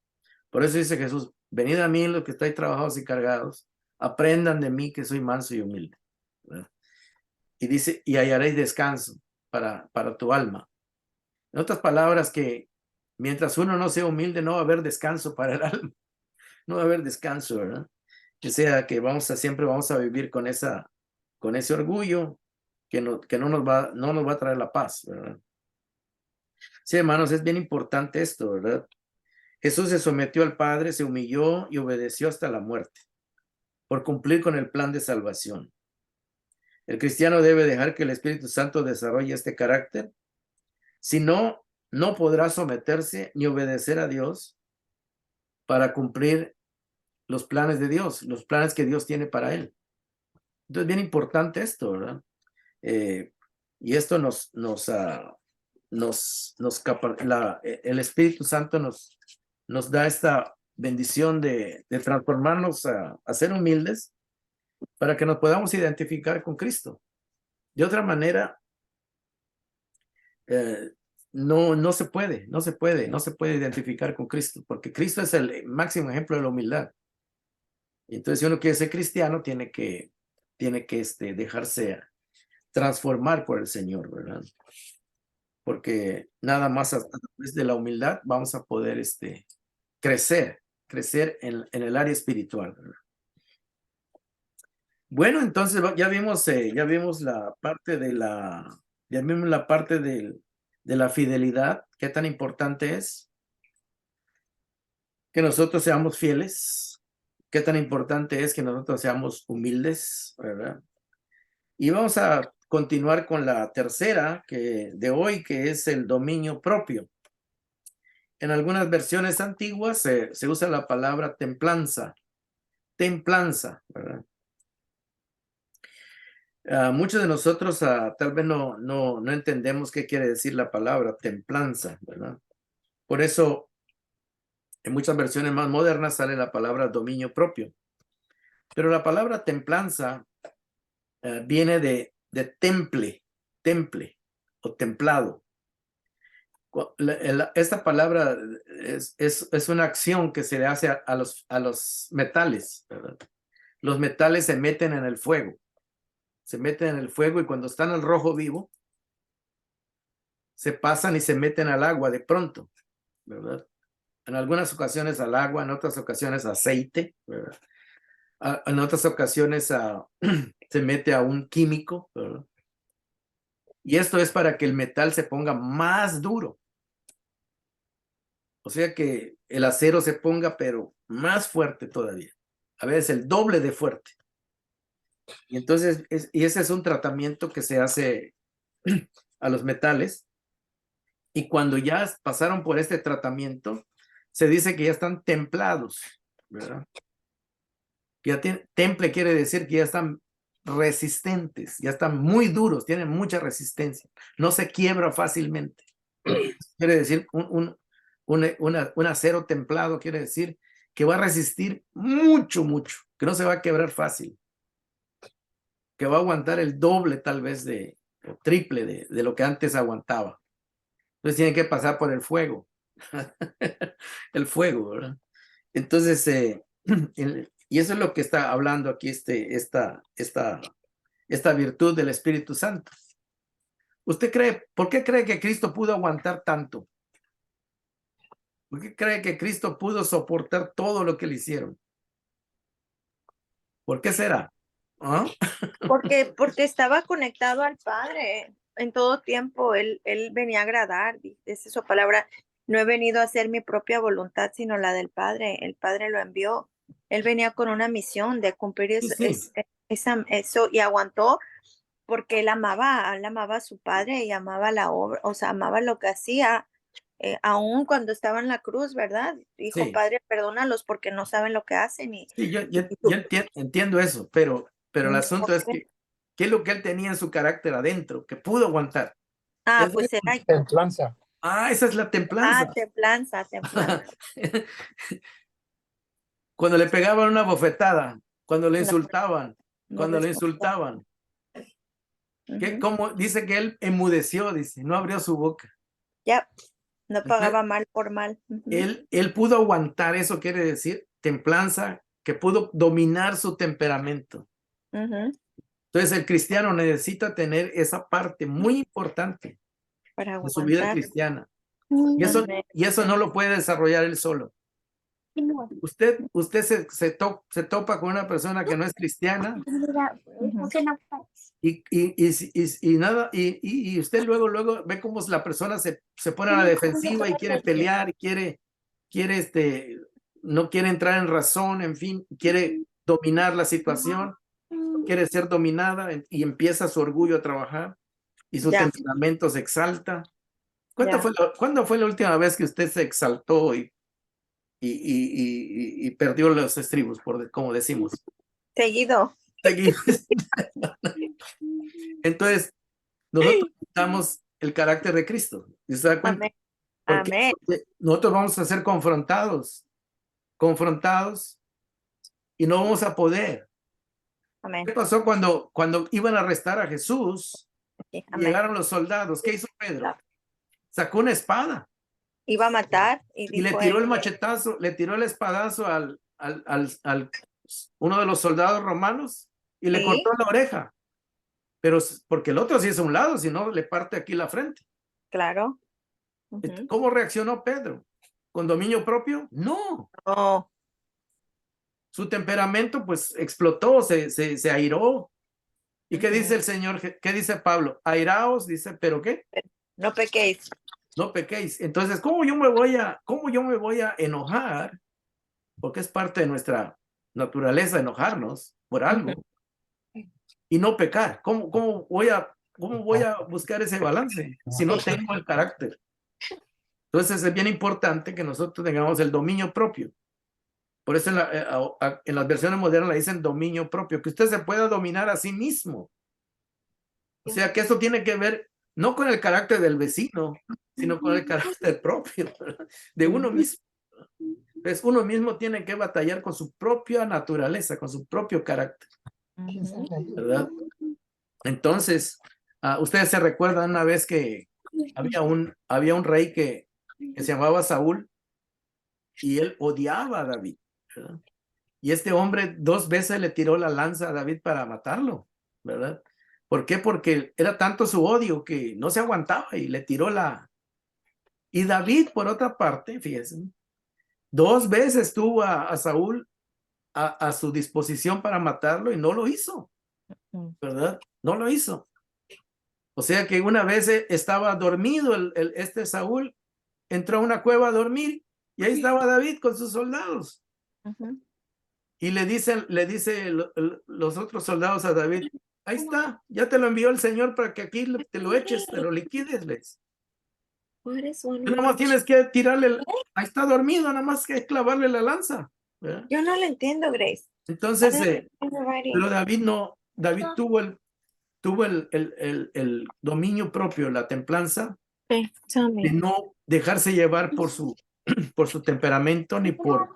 Por eso dice Jesús, venid a mí los que estáis trabajados y cargados, aprendan de mí que soy manso y humilde, ¿verdad? Y dice, y hallaréis descanso para tu alma. En otras palabras, que mientras uno no sea humilde, no va a haber descanso para el alma. No va a haber descanso, ¿verdad? Que sea que siempre vamos a vivir con ese orgullo que no nos va a traer la paz, ¿verdad? Sí, hermanos, es bien importante esto, ¿verdad? Jesús se sometió al Padre, se humilló y obedeció hasta la muerte por cumplir con el plan de salvación. El cristiano debe dejar que el Espíritu Santo desarrolle este carácter. Si no, no podrá someterse ni obedecer a Dios para cumplir los planes de Dios, los planes que Dios tiene para él. Entonces, bien importante esto, ¿verdad? Y esto el Espíritu Santo nos da esta bendición de transformarnos a ser humildes para que nos podamos identificar con Cristo. De otra manera, no se puede identificar con Cristo, porque Cristo es el máximo ejemplo de la humildad. Entonces, si uno quiere ser cristiano, tiene que dejarse transformar por el Señor, ¿verdad? Porque nada más a través de la humildad vamos a poder crecer en el área espiritual, ¿verdad? Bueno, entonces ya vimos la parte de la fidelidad, qué tan importante es que nosotros seamos fieles, qué tan importante es que nosotros seamos humildes, ¿verdad? Y vamos a continuar con la tercera de hoy, que es el dominio propio. En algunas versiones antiguas se usa la palabra templanza, ¿verdad? Muchos de nosotros tal vez no entendemos qué quiere decir la palabra templanza, ¿verdad? Por eso, en muchas versiones más modernas sale la palabra dominio propio. Pero la palabra templanza viene de temple o templado. Esta palabra es una acción que se le hace a los metales, ¿verdad? Los metales se meten en el fuego. Se meten en el fuego y cuando están al rojo vivo, se pasan y se meten al agua de pronto, ¿verdad? En algunas ocasiones al agua, en otras ocasiones aceite, ¿verdad? En otras ocasiones se mete a un químico, ¿verdad? Y esto es para que el metal se ponga más duro. O sea que el acero se ponga, pero más fuerte todavía. A veces el doble de fuerte. Y entonces, ese es un tratamiento que se hace a los metales. Y cuando ya pasaron por este tratamiento, se dice que ya están templados, ¿verdad? Temple quiere decir que ya están resistentes, ya están muy duros, tienen mucha resistencia, no se quiebra fácilmente. Quiere decir, un acero templado quiere decir que va a resistir mucho, que no se va a quebrar fácil, que va a aguantar el doble tal vez o triple de lo que antes aguantaba. Entonces tienen que pasar por el fuego. El fuego, ¿verdad? Entonces, y eso es lo que está hablando aquí esta virtud del Espíritu Santo. ¿Por qué cree que Cristo pudo aguantar tanto? ¿Por qué cree que Cristo pudo soportar todo lo que le hicieron? ¿Por qué será? ¿Ah? Porque estaba conectado al Padre en todo tiempo. Él venía a agradar, dice su palabra. No he venido a hacer mi propia voluntad, sino la del Padre. El Padre lo envió. Él venía con una misión de cumplir Sí, sí. eso y aguantó porque él amaba a su padre y amaba la obra, o sea, amaba lo que hacía, aún cuando estaba en la cruz, ¿verdad? Dijo, Sí, Padre, perdónalos porque no saben lo que hacen. sí, yo, Y tú- entiendo eso, pero el asunto es Entonces, que, ¿qué es lo que él tenía en su carácter adentro? Que pudo aguantar. Es pues era, Templanza. esa es la templanza. templanza, templanza. Cuando le pegaban una bofetada, cuando le No, insultaban, no cuando le respondió. insultaban, Ujú. como dice que él enmudeció, dice, no abrió su boca. Ya, no Entonces, pagaba mal por mal. Ujú, él pudo aguantar, eso quiere decir templanza, que pudo dominar su temperamento. ujú, Entonces, el cristiano necesita tener esa parte muy importante para de su vida aguantar. cristiana. Amén. Y eso no lo puede desarrollar él solo. Usted se topa con una persona que no es cristiana Ujú. y nada, y usted luego ve cómo la persona se pone a la defensiva y quiere pelear, y no quiere entrar en razón, en fin, quiere dominar la situación, quiere ser dominada y empieza su orgullo a trabajar y su Ya, temperamento se exalta. ya. ¿Cuándo fue la última vez que usted se exaltó y perdió los estribos, como decimos? Seguido. Seguimos. Entonces, nosotros necesitamos el carácter de Cristo. ¿Y se da cuenta? Amén. Porque Amén. nosotros vamos a ser confrontados y no vamos a poder. Amén. ¿Qué pasó cuando iban a arrestar a Jesús? Sí, Y amén. llegaron los soldados. ¿Qué hizo Pedro? Sacó una espada Iba a matar y y le dijo tiró él, el machetazo, le tiró el espadazo al uno de los soldados romanos y le sí, cortó la oreja. Pero porque el otro sí es a un lado, si no le parte aquí la frente. claro. Ujú. ¿Cómo reaccionó Pedro? ¿Con dominio propio? No. No, Su temperamento pues explotó, se airó. ¿Y qué dice ujú. el Señor? ¿Qué dice Pablo? Airaos, dice, ¿pero qué? No pequéis. No pequéis. Entonces, cómo yo me voy a enojar? Porque es parte de nuestra naturaleza enojarnos por Ujú. algo y no pecar. ¿Cómo voy a buscar ese balance si no tengo el carácter? Entonces es bien importante que nosotros tengamos el dominio propio. Por eso en las versiones modernas le dicen dominio propio, que usted se pueda dominar a sí mismo. O sea que eso tiene que ver no con el carácter del vecino, sino con el carácter propio, ¿verdad? De uno mismo. Entonces uno mismo tiene que batallar con su propia naturaleza, con su propio carácter, ¿verdad? Entonces, ustedes se recuerdan una vez que había un rey que se llamaba Saúl y él odiaba a David, ¿verdad? Y este hombre 2 veces le tiró la lanza a David para matarlo, ¿verdad? ¿Por qué? Porque era tanto su odio que no se aguantaba y le tiró la... Y David, por otra parte, fíjense, 2 veces tuvo a Saúl a su disposición para matarlo y no lo hizo, ¿verdad? No lo hizo. O sea que una vez estaba dormido este Saúl, entró a una cueva a dormir y ahí estaba David con sus soldados. Ujú. Y le dice los otros soldados a David, ahí está, ya te lo envió el Señor para que aquí te lo eches, te lo liquides. Tú nada más tienes que tirarle, ahí está dormido, nada más que clavarle la lanza, ¿verdad? Yo no lo entiendo, Grace. I Entonces, don't understand the writing. pero David no, David tuvo el dominio propio, la templanza, Okay, tell de me. no dejarse llevar por su temperamento ni por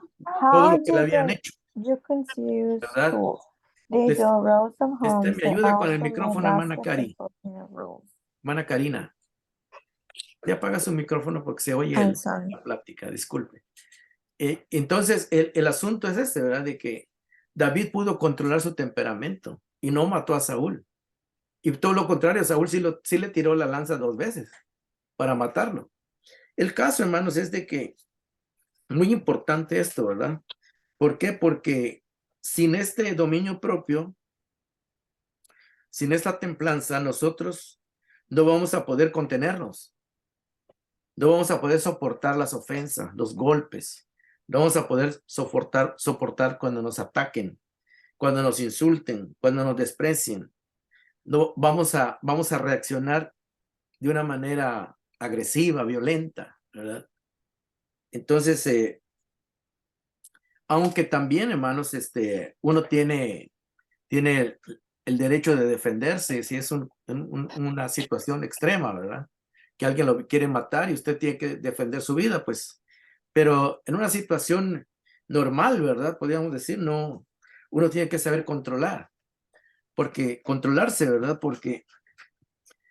todo How lo que le did habían hecho, you confuse ¿verdad? tools? They build rows of homes. Me They ayuda con el also roll micrófono, hermana baskets and Cari, put in the rows. hermana Karina. Ya apaga su micrófono porque se oye I'm sorry. la plática, disculpe. Entonces, el asunto es este, ¿verdad? De que David pudo controlar su temperamento y no mató a Saúl. Y todo lo contrario, Saúl sí le tiró la lanza 2 veces para matarlo. El caso, hermanos, es de que muy importante esto, ¿verdad? ¿Por qué? Porque sin este dominio propio, sin esta templanza, nosotros no vamos a poder contenernos. No vamos a poder soportar las ofensas, los golpes. No vamos a poder soportar cuando nos ataquen, cuando nos insulten, cuando nos desprecien. No, vamos a reaccionar de una manera agresiva, violenta, ¿verdad? Entonces, aunque también, hermanos, uno tiene el derecho de defenderse si es una situación extrema, ¿verdad? Que alguien lo quiere matar y usted tiene que defender su vida, pues. Pero en una situación normal, ¿verdad? Podríamos decir, no, uno tiene que saber controlarse, ¿verdad? Porque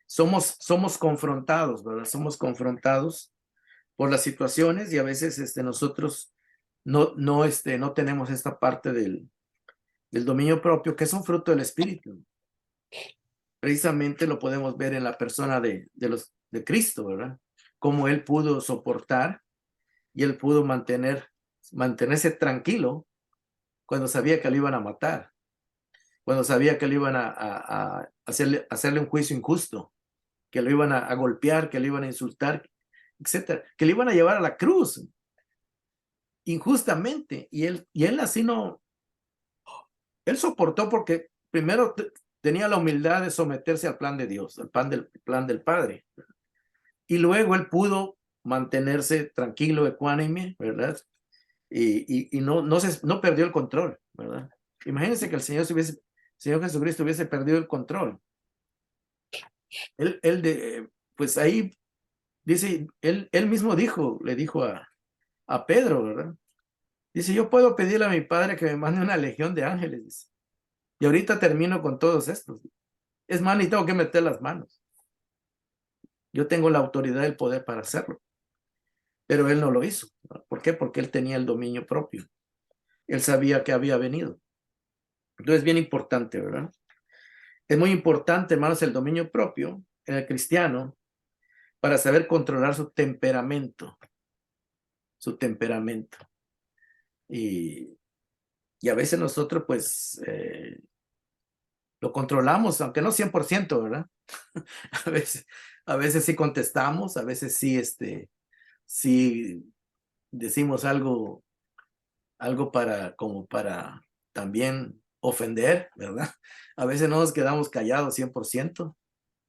somos confrontados, ¿verdad? Somos confrontados por las situaciones y a veces nosotros no tenemos esta parte del dominio propio, que es un fruto del Espíritu. Precisamente lo podemos ver en la persona de Cristo, ¿verdad? Cómo él pudo soportar y él pudo mantenerse tranquilo cuando sabía que lo iban a matar, cuando sabía que le iban a hacerle un juicio injusto, que lo iban a golpear, que le iban a insultar, etcétera, que le iban a llevar a la cruz injustamente. Y él así no, él soportó porque primero tenía la humildad de someterse al plan de Dios, al plan del Padre. Y luego él pudo mantenerse tranquilo, ecuánime, ¿verdad? Y no perdió el control, ¿verdad? Imagínense que el Señor Jesucristo hubiese perdido el control. Pues ahí dice, él mismo le dijo a Pedro, ¿verdad? Dice, yo puedo pedirle a mi Padre que me mande una legión de ángeles, dice, y ahorita termino con todos estos. Es más, ni tengo que meter las manos. Yo tengo la autoridad y el poder para hacerlo. Pero él no lo hizo. ¿Por qué? Porque él tenía el dominio propio. Él sabía que había venido. Entonces, es bien importante, ¿verdad? Es muy importante, hermanos, el dominio propio en el cristiano para saber controlar su temperamento. Su temperamento. Y a veces nosotros, pues, lo controlamos, aunque no 100%, ¿verdad? a veces sí contestamos, a veces sí, sí decimos algo como para también ofender, ¿verdad? A veces no nos quedamos callados 100%.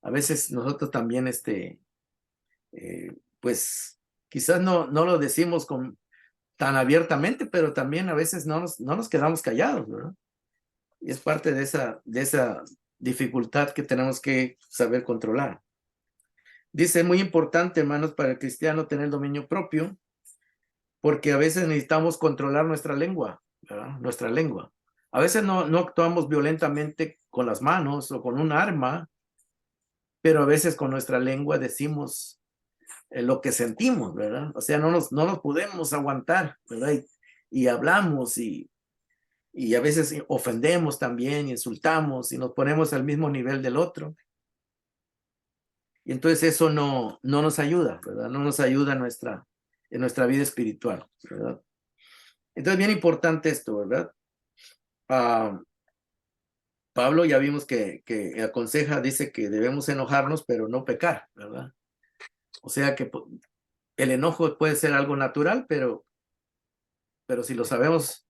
A veces nosotros también, pues, quizás no lo decimos tan abiertamente, pero también a veces no nos quedamos callados, ¿verdad? Y es parte de esa dificultad que tenemos que saber controlar. Dice, muy importante, hermanos, para el cristiano tener dominio propio, porque a veces necesitamos controlar nuestra lengua, ¿verdad? Nuestra lengua. A veces no actuamos violentamente con las manos o con un arma, pero a veces con nuestra lengua decimos lo que sentimos, ¿verdad? O sea, no nos podemos aguantar, ¿verdad? Y hablamos y a veces ofendemos también, insultamos y nos ponemos al mismo nivel del otro. Y entonces eso no nos ayuda, ¿verdad? No nos ayuda en nuestra vida espiritual, ¿verdad? Entonces, bien importante esto, ¿verdad? Pablo ya vimos que aconseja, dice que debemos enojarnos, pero no pecar, ¿verdad? O sea que el enojo puede ser algo natural, pero si lo sabemos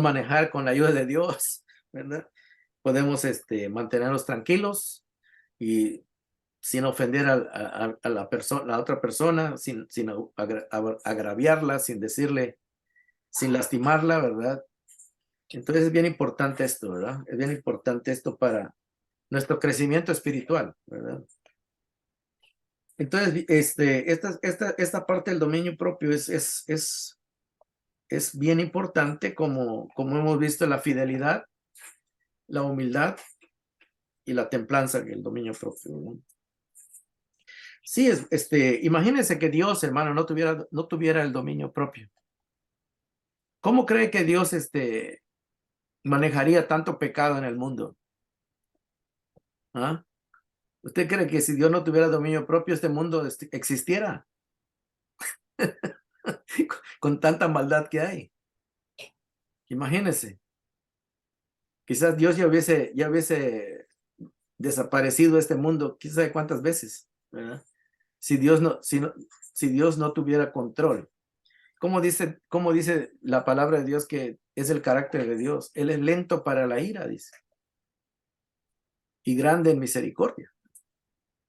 manejar con la ayuda de Dios, ¿verdad? Podemos mantenernos tranquilos y sin ofender a la otra persona, sin agraviarla, sin decirle, sin lastimarla, ¿verdad? Entonces es bien importante esto, ¿verdad? Es bien importante esto para nuestro crecimiento espiritual, ¿verdad? Entonces, esta parte del dominio propio es bien importante, como hemos visto, la fidelidad, la humildad y la templanza, el dominio propio, ¿no? Sí, imagínense que Dios, hermano, no tuviera el dominio propio. ¿Cómo cree que Dios manejaría tanto pecado en el mundo? ¿Ah? ¿Usted cree que si Dios no tuviera dominio propio, este mundo existiera? Con tanta maldad que hay. Imagínense. Quizás Dios ya hubiese desaparecido de este mundo, quién sabe cuántas veces, ¿verdad? Si Dios no tuviera control. ¿Cómo dice la palabra de Dios que es el carácter de Dios? Él es lento para la ira, dice, y grande en misericordia.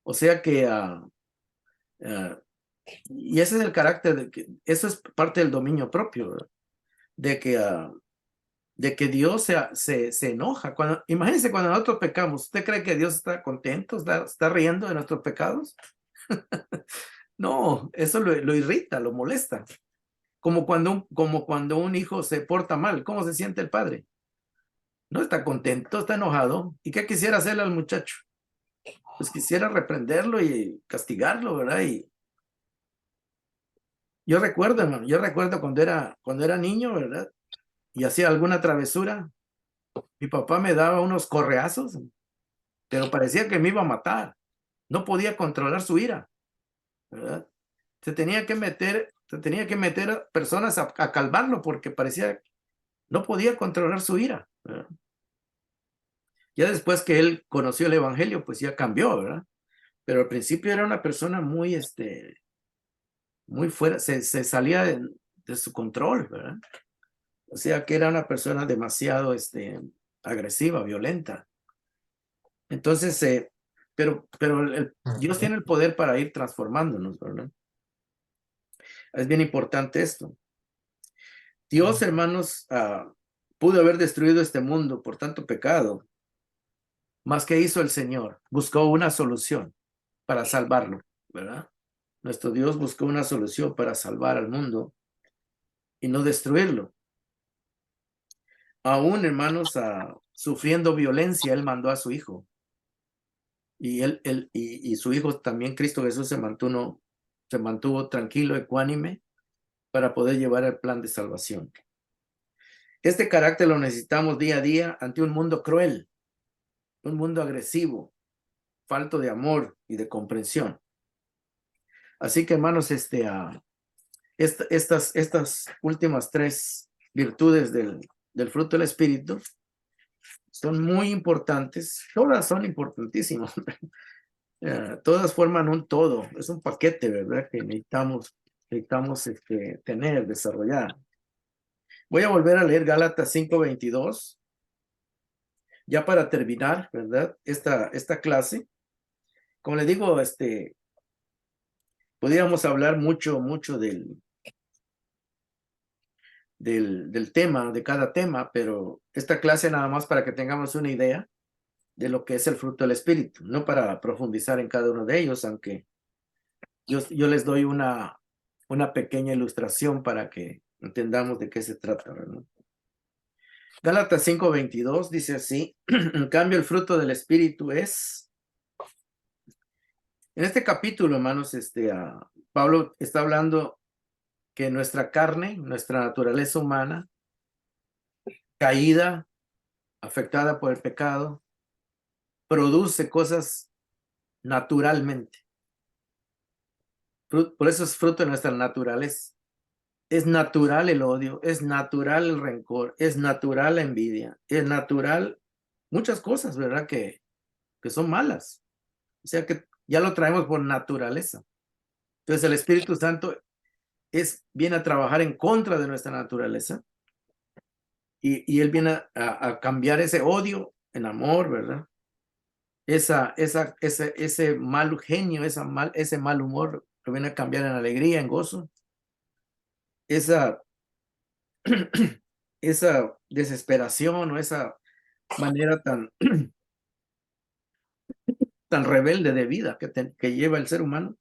O sea que, y ese es el carácter, eso es parte del dominio propio, ¿verdad? De que Dios se enoja. Imagínense cuando nosotros pecamos, ¿usted cree que Dios está contento, está riendo de nuestros pecados? No, eso lo irrita, lo molesta. Como cuando un hijo se porta mal, ¿cómo se siente el padre? No está contento, está enojado. ¿Y qué quisiera hacerle al muchacho? Pues quisiera reprenderlo y castigarlo, ¿verdad? Y yo recuerdo, hermano, cuando era niño, ¿verdad? Y hacía alguna travesura, mi papá me daba unos correazos, pero parecía que me iba a matar. No podía controlar su ira, ¿verdad? Se tenía que meter a personas a calmarlo porque parecía no podía controlar su ira, ¿verdad? Ya después que él conoció el evangelio, pues ya cambió, ¿verdad? Pero al principio era una persona muy fuera, se salía de su control, ¿verdad? O sea que era una persona demasiado agresiva, violenta. Entonces, pero Dios tiene el poder para ir transformándonos, ¿verdad? Es bien importante esto. Dios, hermanos, pudo haber destruido este mundo por tanto pecado. Más que hizo el Señor, buscó una solución para salvarlo, ¿verdad? Nuestro Dios buscó una solución para salvar al mundo y no destruirlo. Aún, hermanos, sufriendo violencia, Él mandó a su Hijo. Y su Hijo también, Cristo Jesús, se mantuvo tranquilo, ecuánime, para poder llevar el plan de salvación. Este carácter lo necesitamos día a día ante un mundo cruel, un mundo agresivo, falto de amor y de comprensión. Así que, hermanos, estas últimas tres virtudes del fruto del Espíritu son muy importantes. Todas son importantísimas. Todas forman un todo. Es un paquete, ¿verdad? Que necesitamos tener, desarrollar. Voy a volver a leer Gálatas 5:22. Ya para terminar, ¿verdad? Esta clase. Como le digo, podríamos hablar mucho del tema, de cada tema, pero esta clase nada más para que tengamos una idea de lo que es el fruto del Espíritu, no para profundizar en cada uno de ellos, aunque yo les doy una pequeña ilustración para que entendamos de qué se trata, ¿verdad? Gálatas 5:22 dice así: en cambio el fruto del Espíritu es... En este capítulo, hermanos, Pablo está hablando que nuestra carne, nuestra naturaleza humana, caída, afectada por el pecado, produce cosas naturalmente. Por eso es fruto de nuestra naturaleza. Es natural el odio, es natural el rencor, es natural la envidia, es natural muchas cosas, ¿verdad? Que son malas. O sea que ya lo traemos por naturaleza. Entonces el Espíritu Santo viene a trabajar en contra de nuestra naturaleza y Él viene a cambiar ese odio en amor, ¿verdad? Ese mal genio, ese mal humor lo viene a cambiar en alegría, en gozo. Esa desesperación o esa manera tan rebelde de vida que lleva el ser humano,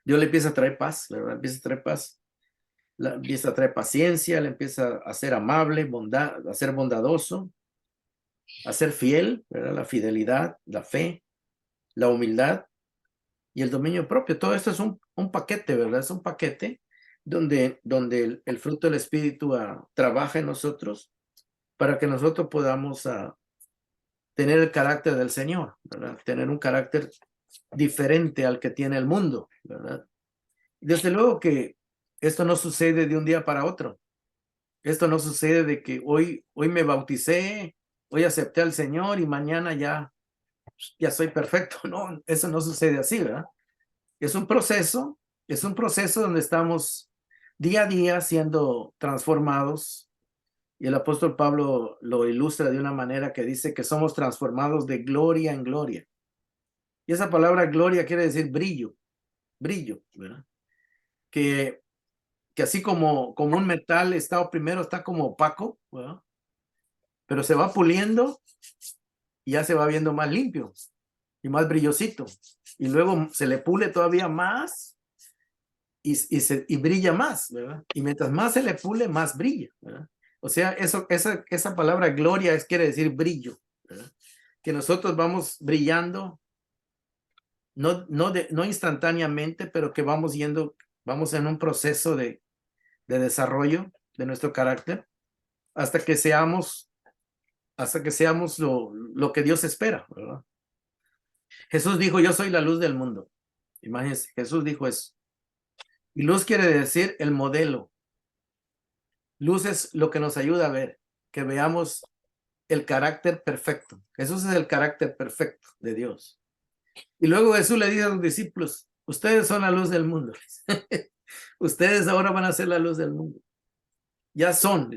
Dios le empieza a traer paz, ¿verdad? Empieza a traer paz, empieza a traer paciencia, le empieza a ser amable, a ser bondadoso, a ser fiel, ¿verdad? La fidelidad, la fe, la humildad y el dominio propio. Todo esto es un paquete, ¿verdad? Es un paquete donde el fruto del Espíritu trabaja en nosotros para que nosotros podamos tener el carácter del Señor, ¿verdad? Tener un carácter diferente al que tiene el mundo, ¿verdad? Desde luego que esto no sucede de un día para otro. Esto no sucede de que hoy me bauticé hoy acepté al Señor y mañana ya soy perfecto. No, eso no sucede así, ¿verdad? Es un proceso donde estamos día a día siendo transformados. Y el apóstol Pablo lo ilustra de una manera que dice que somos transformados de gloria en gloria. Y esa palabra gloria quiere decir brillo, ¿verdad? Que así como un metal primero está como opaco, ¿verdad? Pero se va puliendo y ya se va viendo más limpio y más brillosito. Y luego se le pule todavía más y brilla más, ¿verdad? Y mientras más se le pule, más brilla, ¿verdad? O sea, esa palabra gloria quiere decir brillo, ¿verdad? Que nosotros vamos brillando, no instantáneamente, pero que vamos en un proceso de desarrollo de nuestro carácter hasta que seamos lo que Dios espera, ¿verdad? Jesús dijo, yo soy la luz del mundo. Imagínense, Jesús dijo eso. Y luz quiere decir el modelo. Luz es lo que nos ayuda a ver, que veamos el carácter perfecto. Jesús es el carácter perfecto de Dios. Y luego Jesús le dice a los discípulos, ustedes son la luz del mundo. Ustedes ahora van a ser la luz del mundo. Ya son,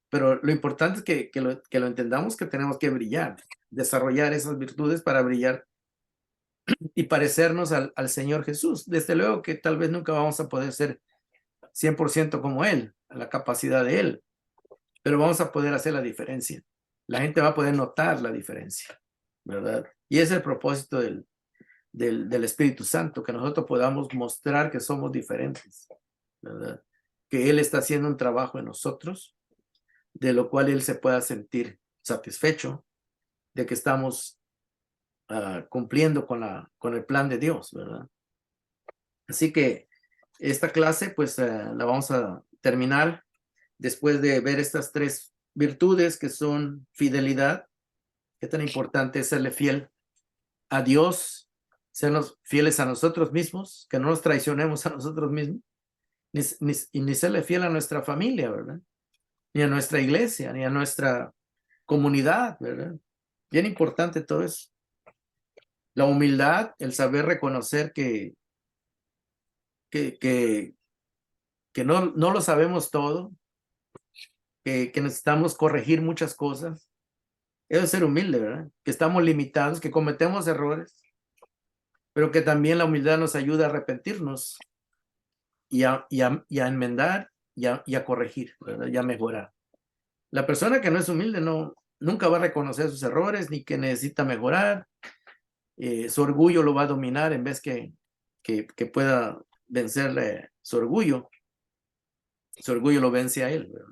pero lo importante es que lo entendamos, que tenemos que brillar, desarrollar esas virtudes para brillar y parecernos al Señor Jesús. Desde luego que tal vez nunca vamos a poder ser 100% como Él, a la capacidad de Él, pero vamos a poder hacer la diferencia. La gente va a poder notar la diferencia, ¿verdad? Y ese es el propósito del Espíritu Santo, que nosotros podamos mostrar que somos diferentes, ¿verdad? Que Él está haciendo un trabajo en nosotros, de lo cual Él se pueda sentir satisfecho de que estamos cumpliendo con el plan de Dios, ¿verdad? Así que esta clase, pues, la vamos a terminar después de ver estas tres virtudes que son fidelidad. Qué tan importante es serle fiel a Dios, sernos fieles a nosotros mismos, que no nos traicionemos a nosotros mismos, ni serle fiel a nuestra familia, ¿verdad? Ni a nuestra iglesia, ni a nuestra comunidad, ¿verdad? Bien importante todo eso. La humildad, el saber reconocer que no lo sabemos todo, que necesitamos corregir muchas cosas. Eso es ser humilde, ¿verdad? Que estamos limitados, que cometemos errores, pero que también la humildad nos ayuda a arrepentirnos y a enmendar y a corregir, ¿verdad? Y a mejorar. La persona que no es humilde nunca va a reconocer sus errores ni que necesita mejorar. Su orgullo lo va a dominar en vez que pueda vencerle su orgullo. Su orgullo lo vence a él, ¿verdad?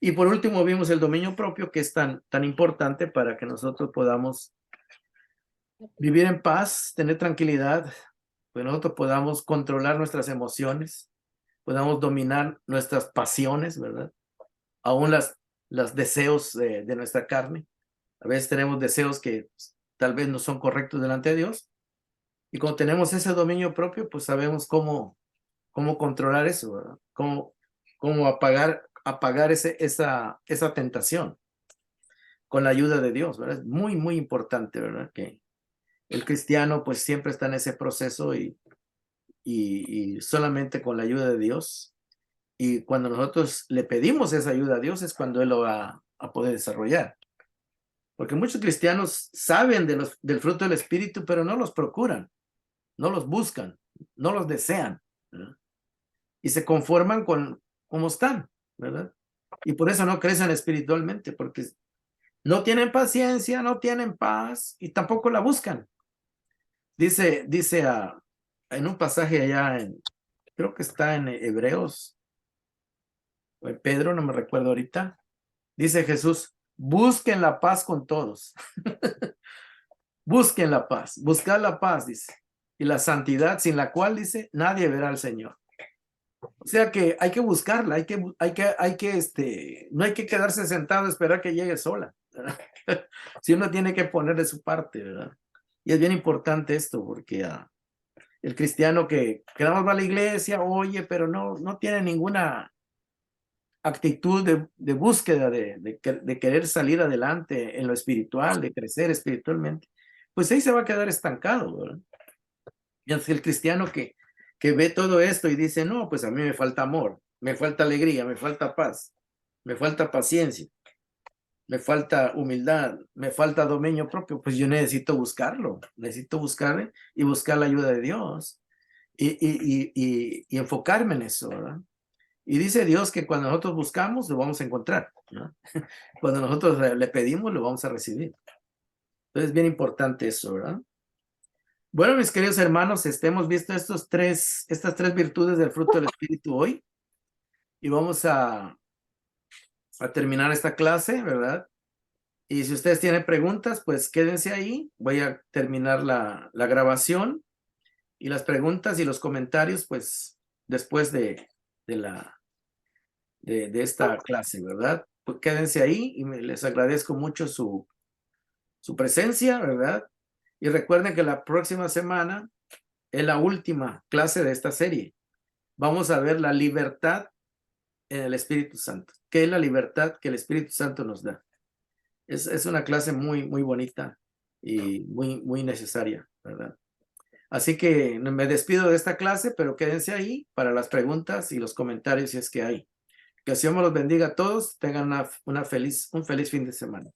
Y por último vimos el dominio propio, que es tan importante para que nosotros podamos vivir en paz, tener tranquilidad, que nosotros podamos controlar nuestras emociones, podamos dominar nuestras pasiones, ¿verdad? Aún los deseos de nuestra carne. A veces tenemos deseos que tal vez no son correctos delante de Dios. Y cuando tenemos ese dominio propio, pues sabemos cómo controlar eso, ¿verdad? Cómo apagar esa tentación con la ayuda de Dios, ¿verdad? Es muy, muy importante, ¿verdad? Que el cristiano pues siempre está en ese proceso y solamente con la ayuda de Dios. Y cuando nosotros le pedimos esa ayuda a Dios es cuando Él lo va a poder desarrollar. Porque muchos cristianos saben del fruto del Espíritu, pero no los procuran, no los buscan, no los desean, ¿verdad? Y se conforman con cómo están, ¿verdad? Y por eso no crecen espiritualmente, porque no tienen paciencia, no tienen paz y tampoco la buscan. Dice en un pasaje allá, creo que está en Hebreos, o en Pedro, no me recuerdo ahorita, dice Jesús, busquen la paz con todos. Busquen la paz, buscar la paz, dice, y la santidad, sin la cual, dice, nadie verá al Señor. O sea que hay que buscarla, no hay que quedarse sentado a esperar que llegue sola, ¿verdad? Si uno tiene que poner de su parte, ¿verdad? Y es bien importante esto, porque el cristiano que nada más va a la iglesia, oye, pero no tiene ninguna actitud de búsqueda, de querer salir adelante en lo espiritual, de crecer espiritualmente, pues ahí se va a quedar estancado, ¿verdad? Y es el cristiano que ve todo esto y dice, no, pues a mí me falta amor, me falta alegría, me falta paz, me falta paciencia, me falta humildad, me falta dominio propio, pues yo necesito buscarlo, necesito buscarle y buscar la ayuda de Dios y enfocarme en eso, ¿verdad? Y dice Dios que cuando nosotros buscamos, lo vamos a encontrar, ¿no? Cuando nosotros le pedimos, lo vamos a recibir. Entonces es bien importante eso, ¿verdad? Bueno, mis queridos hermanos, hemos visto estas tres virtudes del fruto del Espíritu hoy y vamos a terminar esta clase, ¿verdad? Y si ustedes tienen preguntas, pues quédense ahí. Voy a terminar la grabación y las preguntas y los comentarios, pues después de esta clase, ¿verdad? Pues quédense ahí y les agradezco mucho su presencia, ¿verdad? Y recuerden que la próxima semana es la última clase de esta serie. Vamos a ver la libertad en el Espíritu Santo. ¿Qué es la libertad que el Espíritu Santo nos da? Es una clase muy, muy bonita y muy, muy necesaria, ¿verdad? Así que me despido de esta clase, pero quédense ahí para las preguntas y los comentarios si es que hay. Que el Señor me los bendiga a todos. Tengan un feliz fin de semana.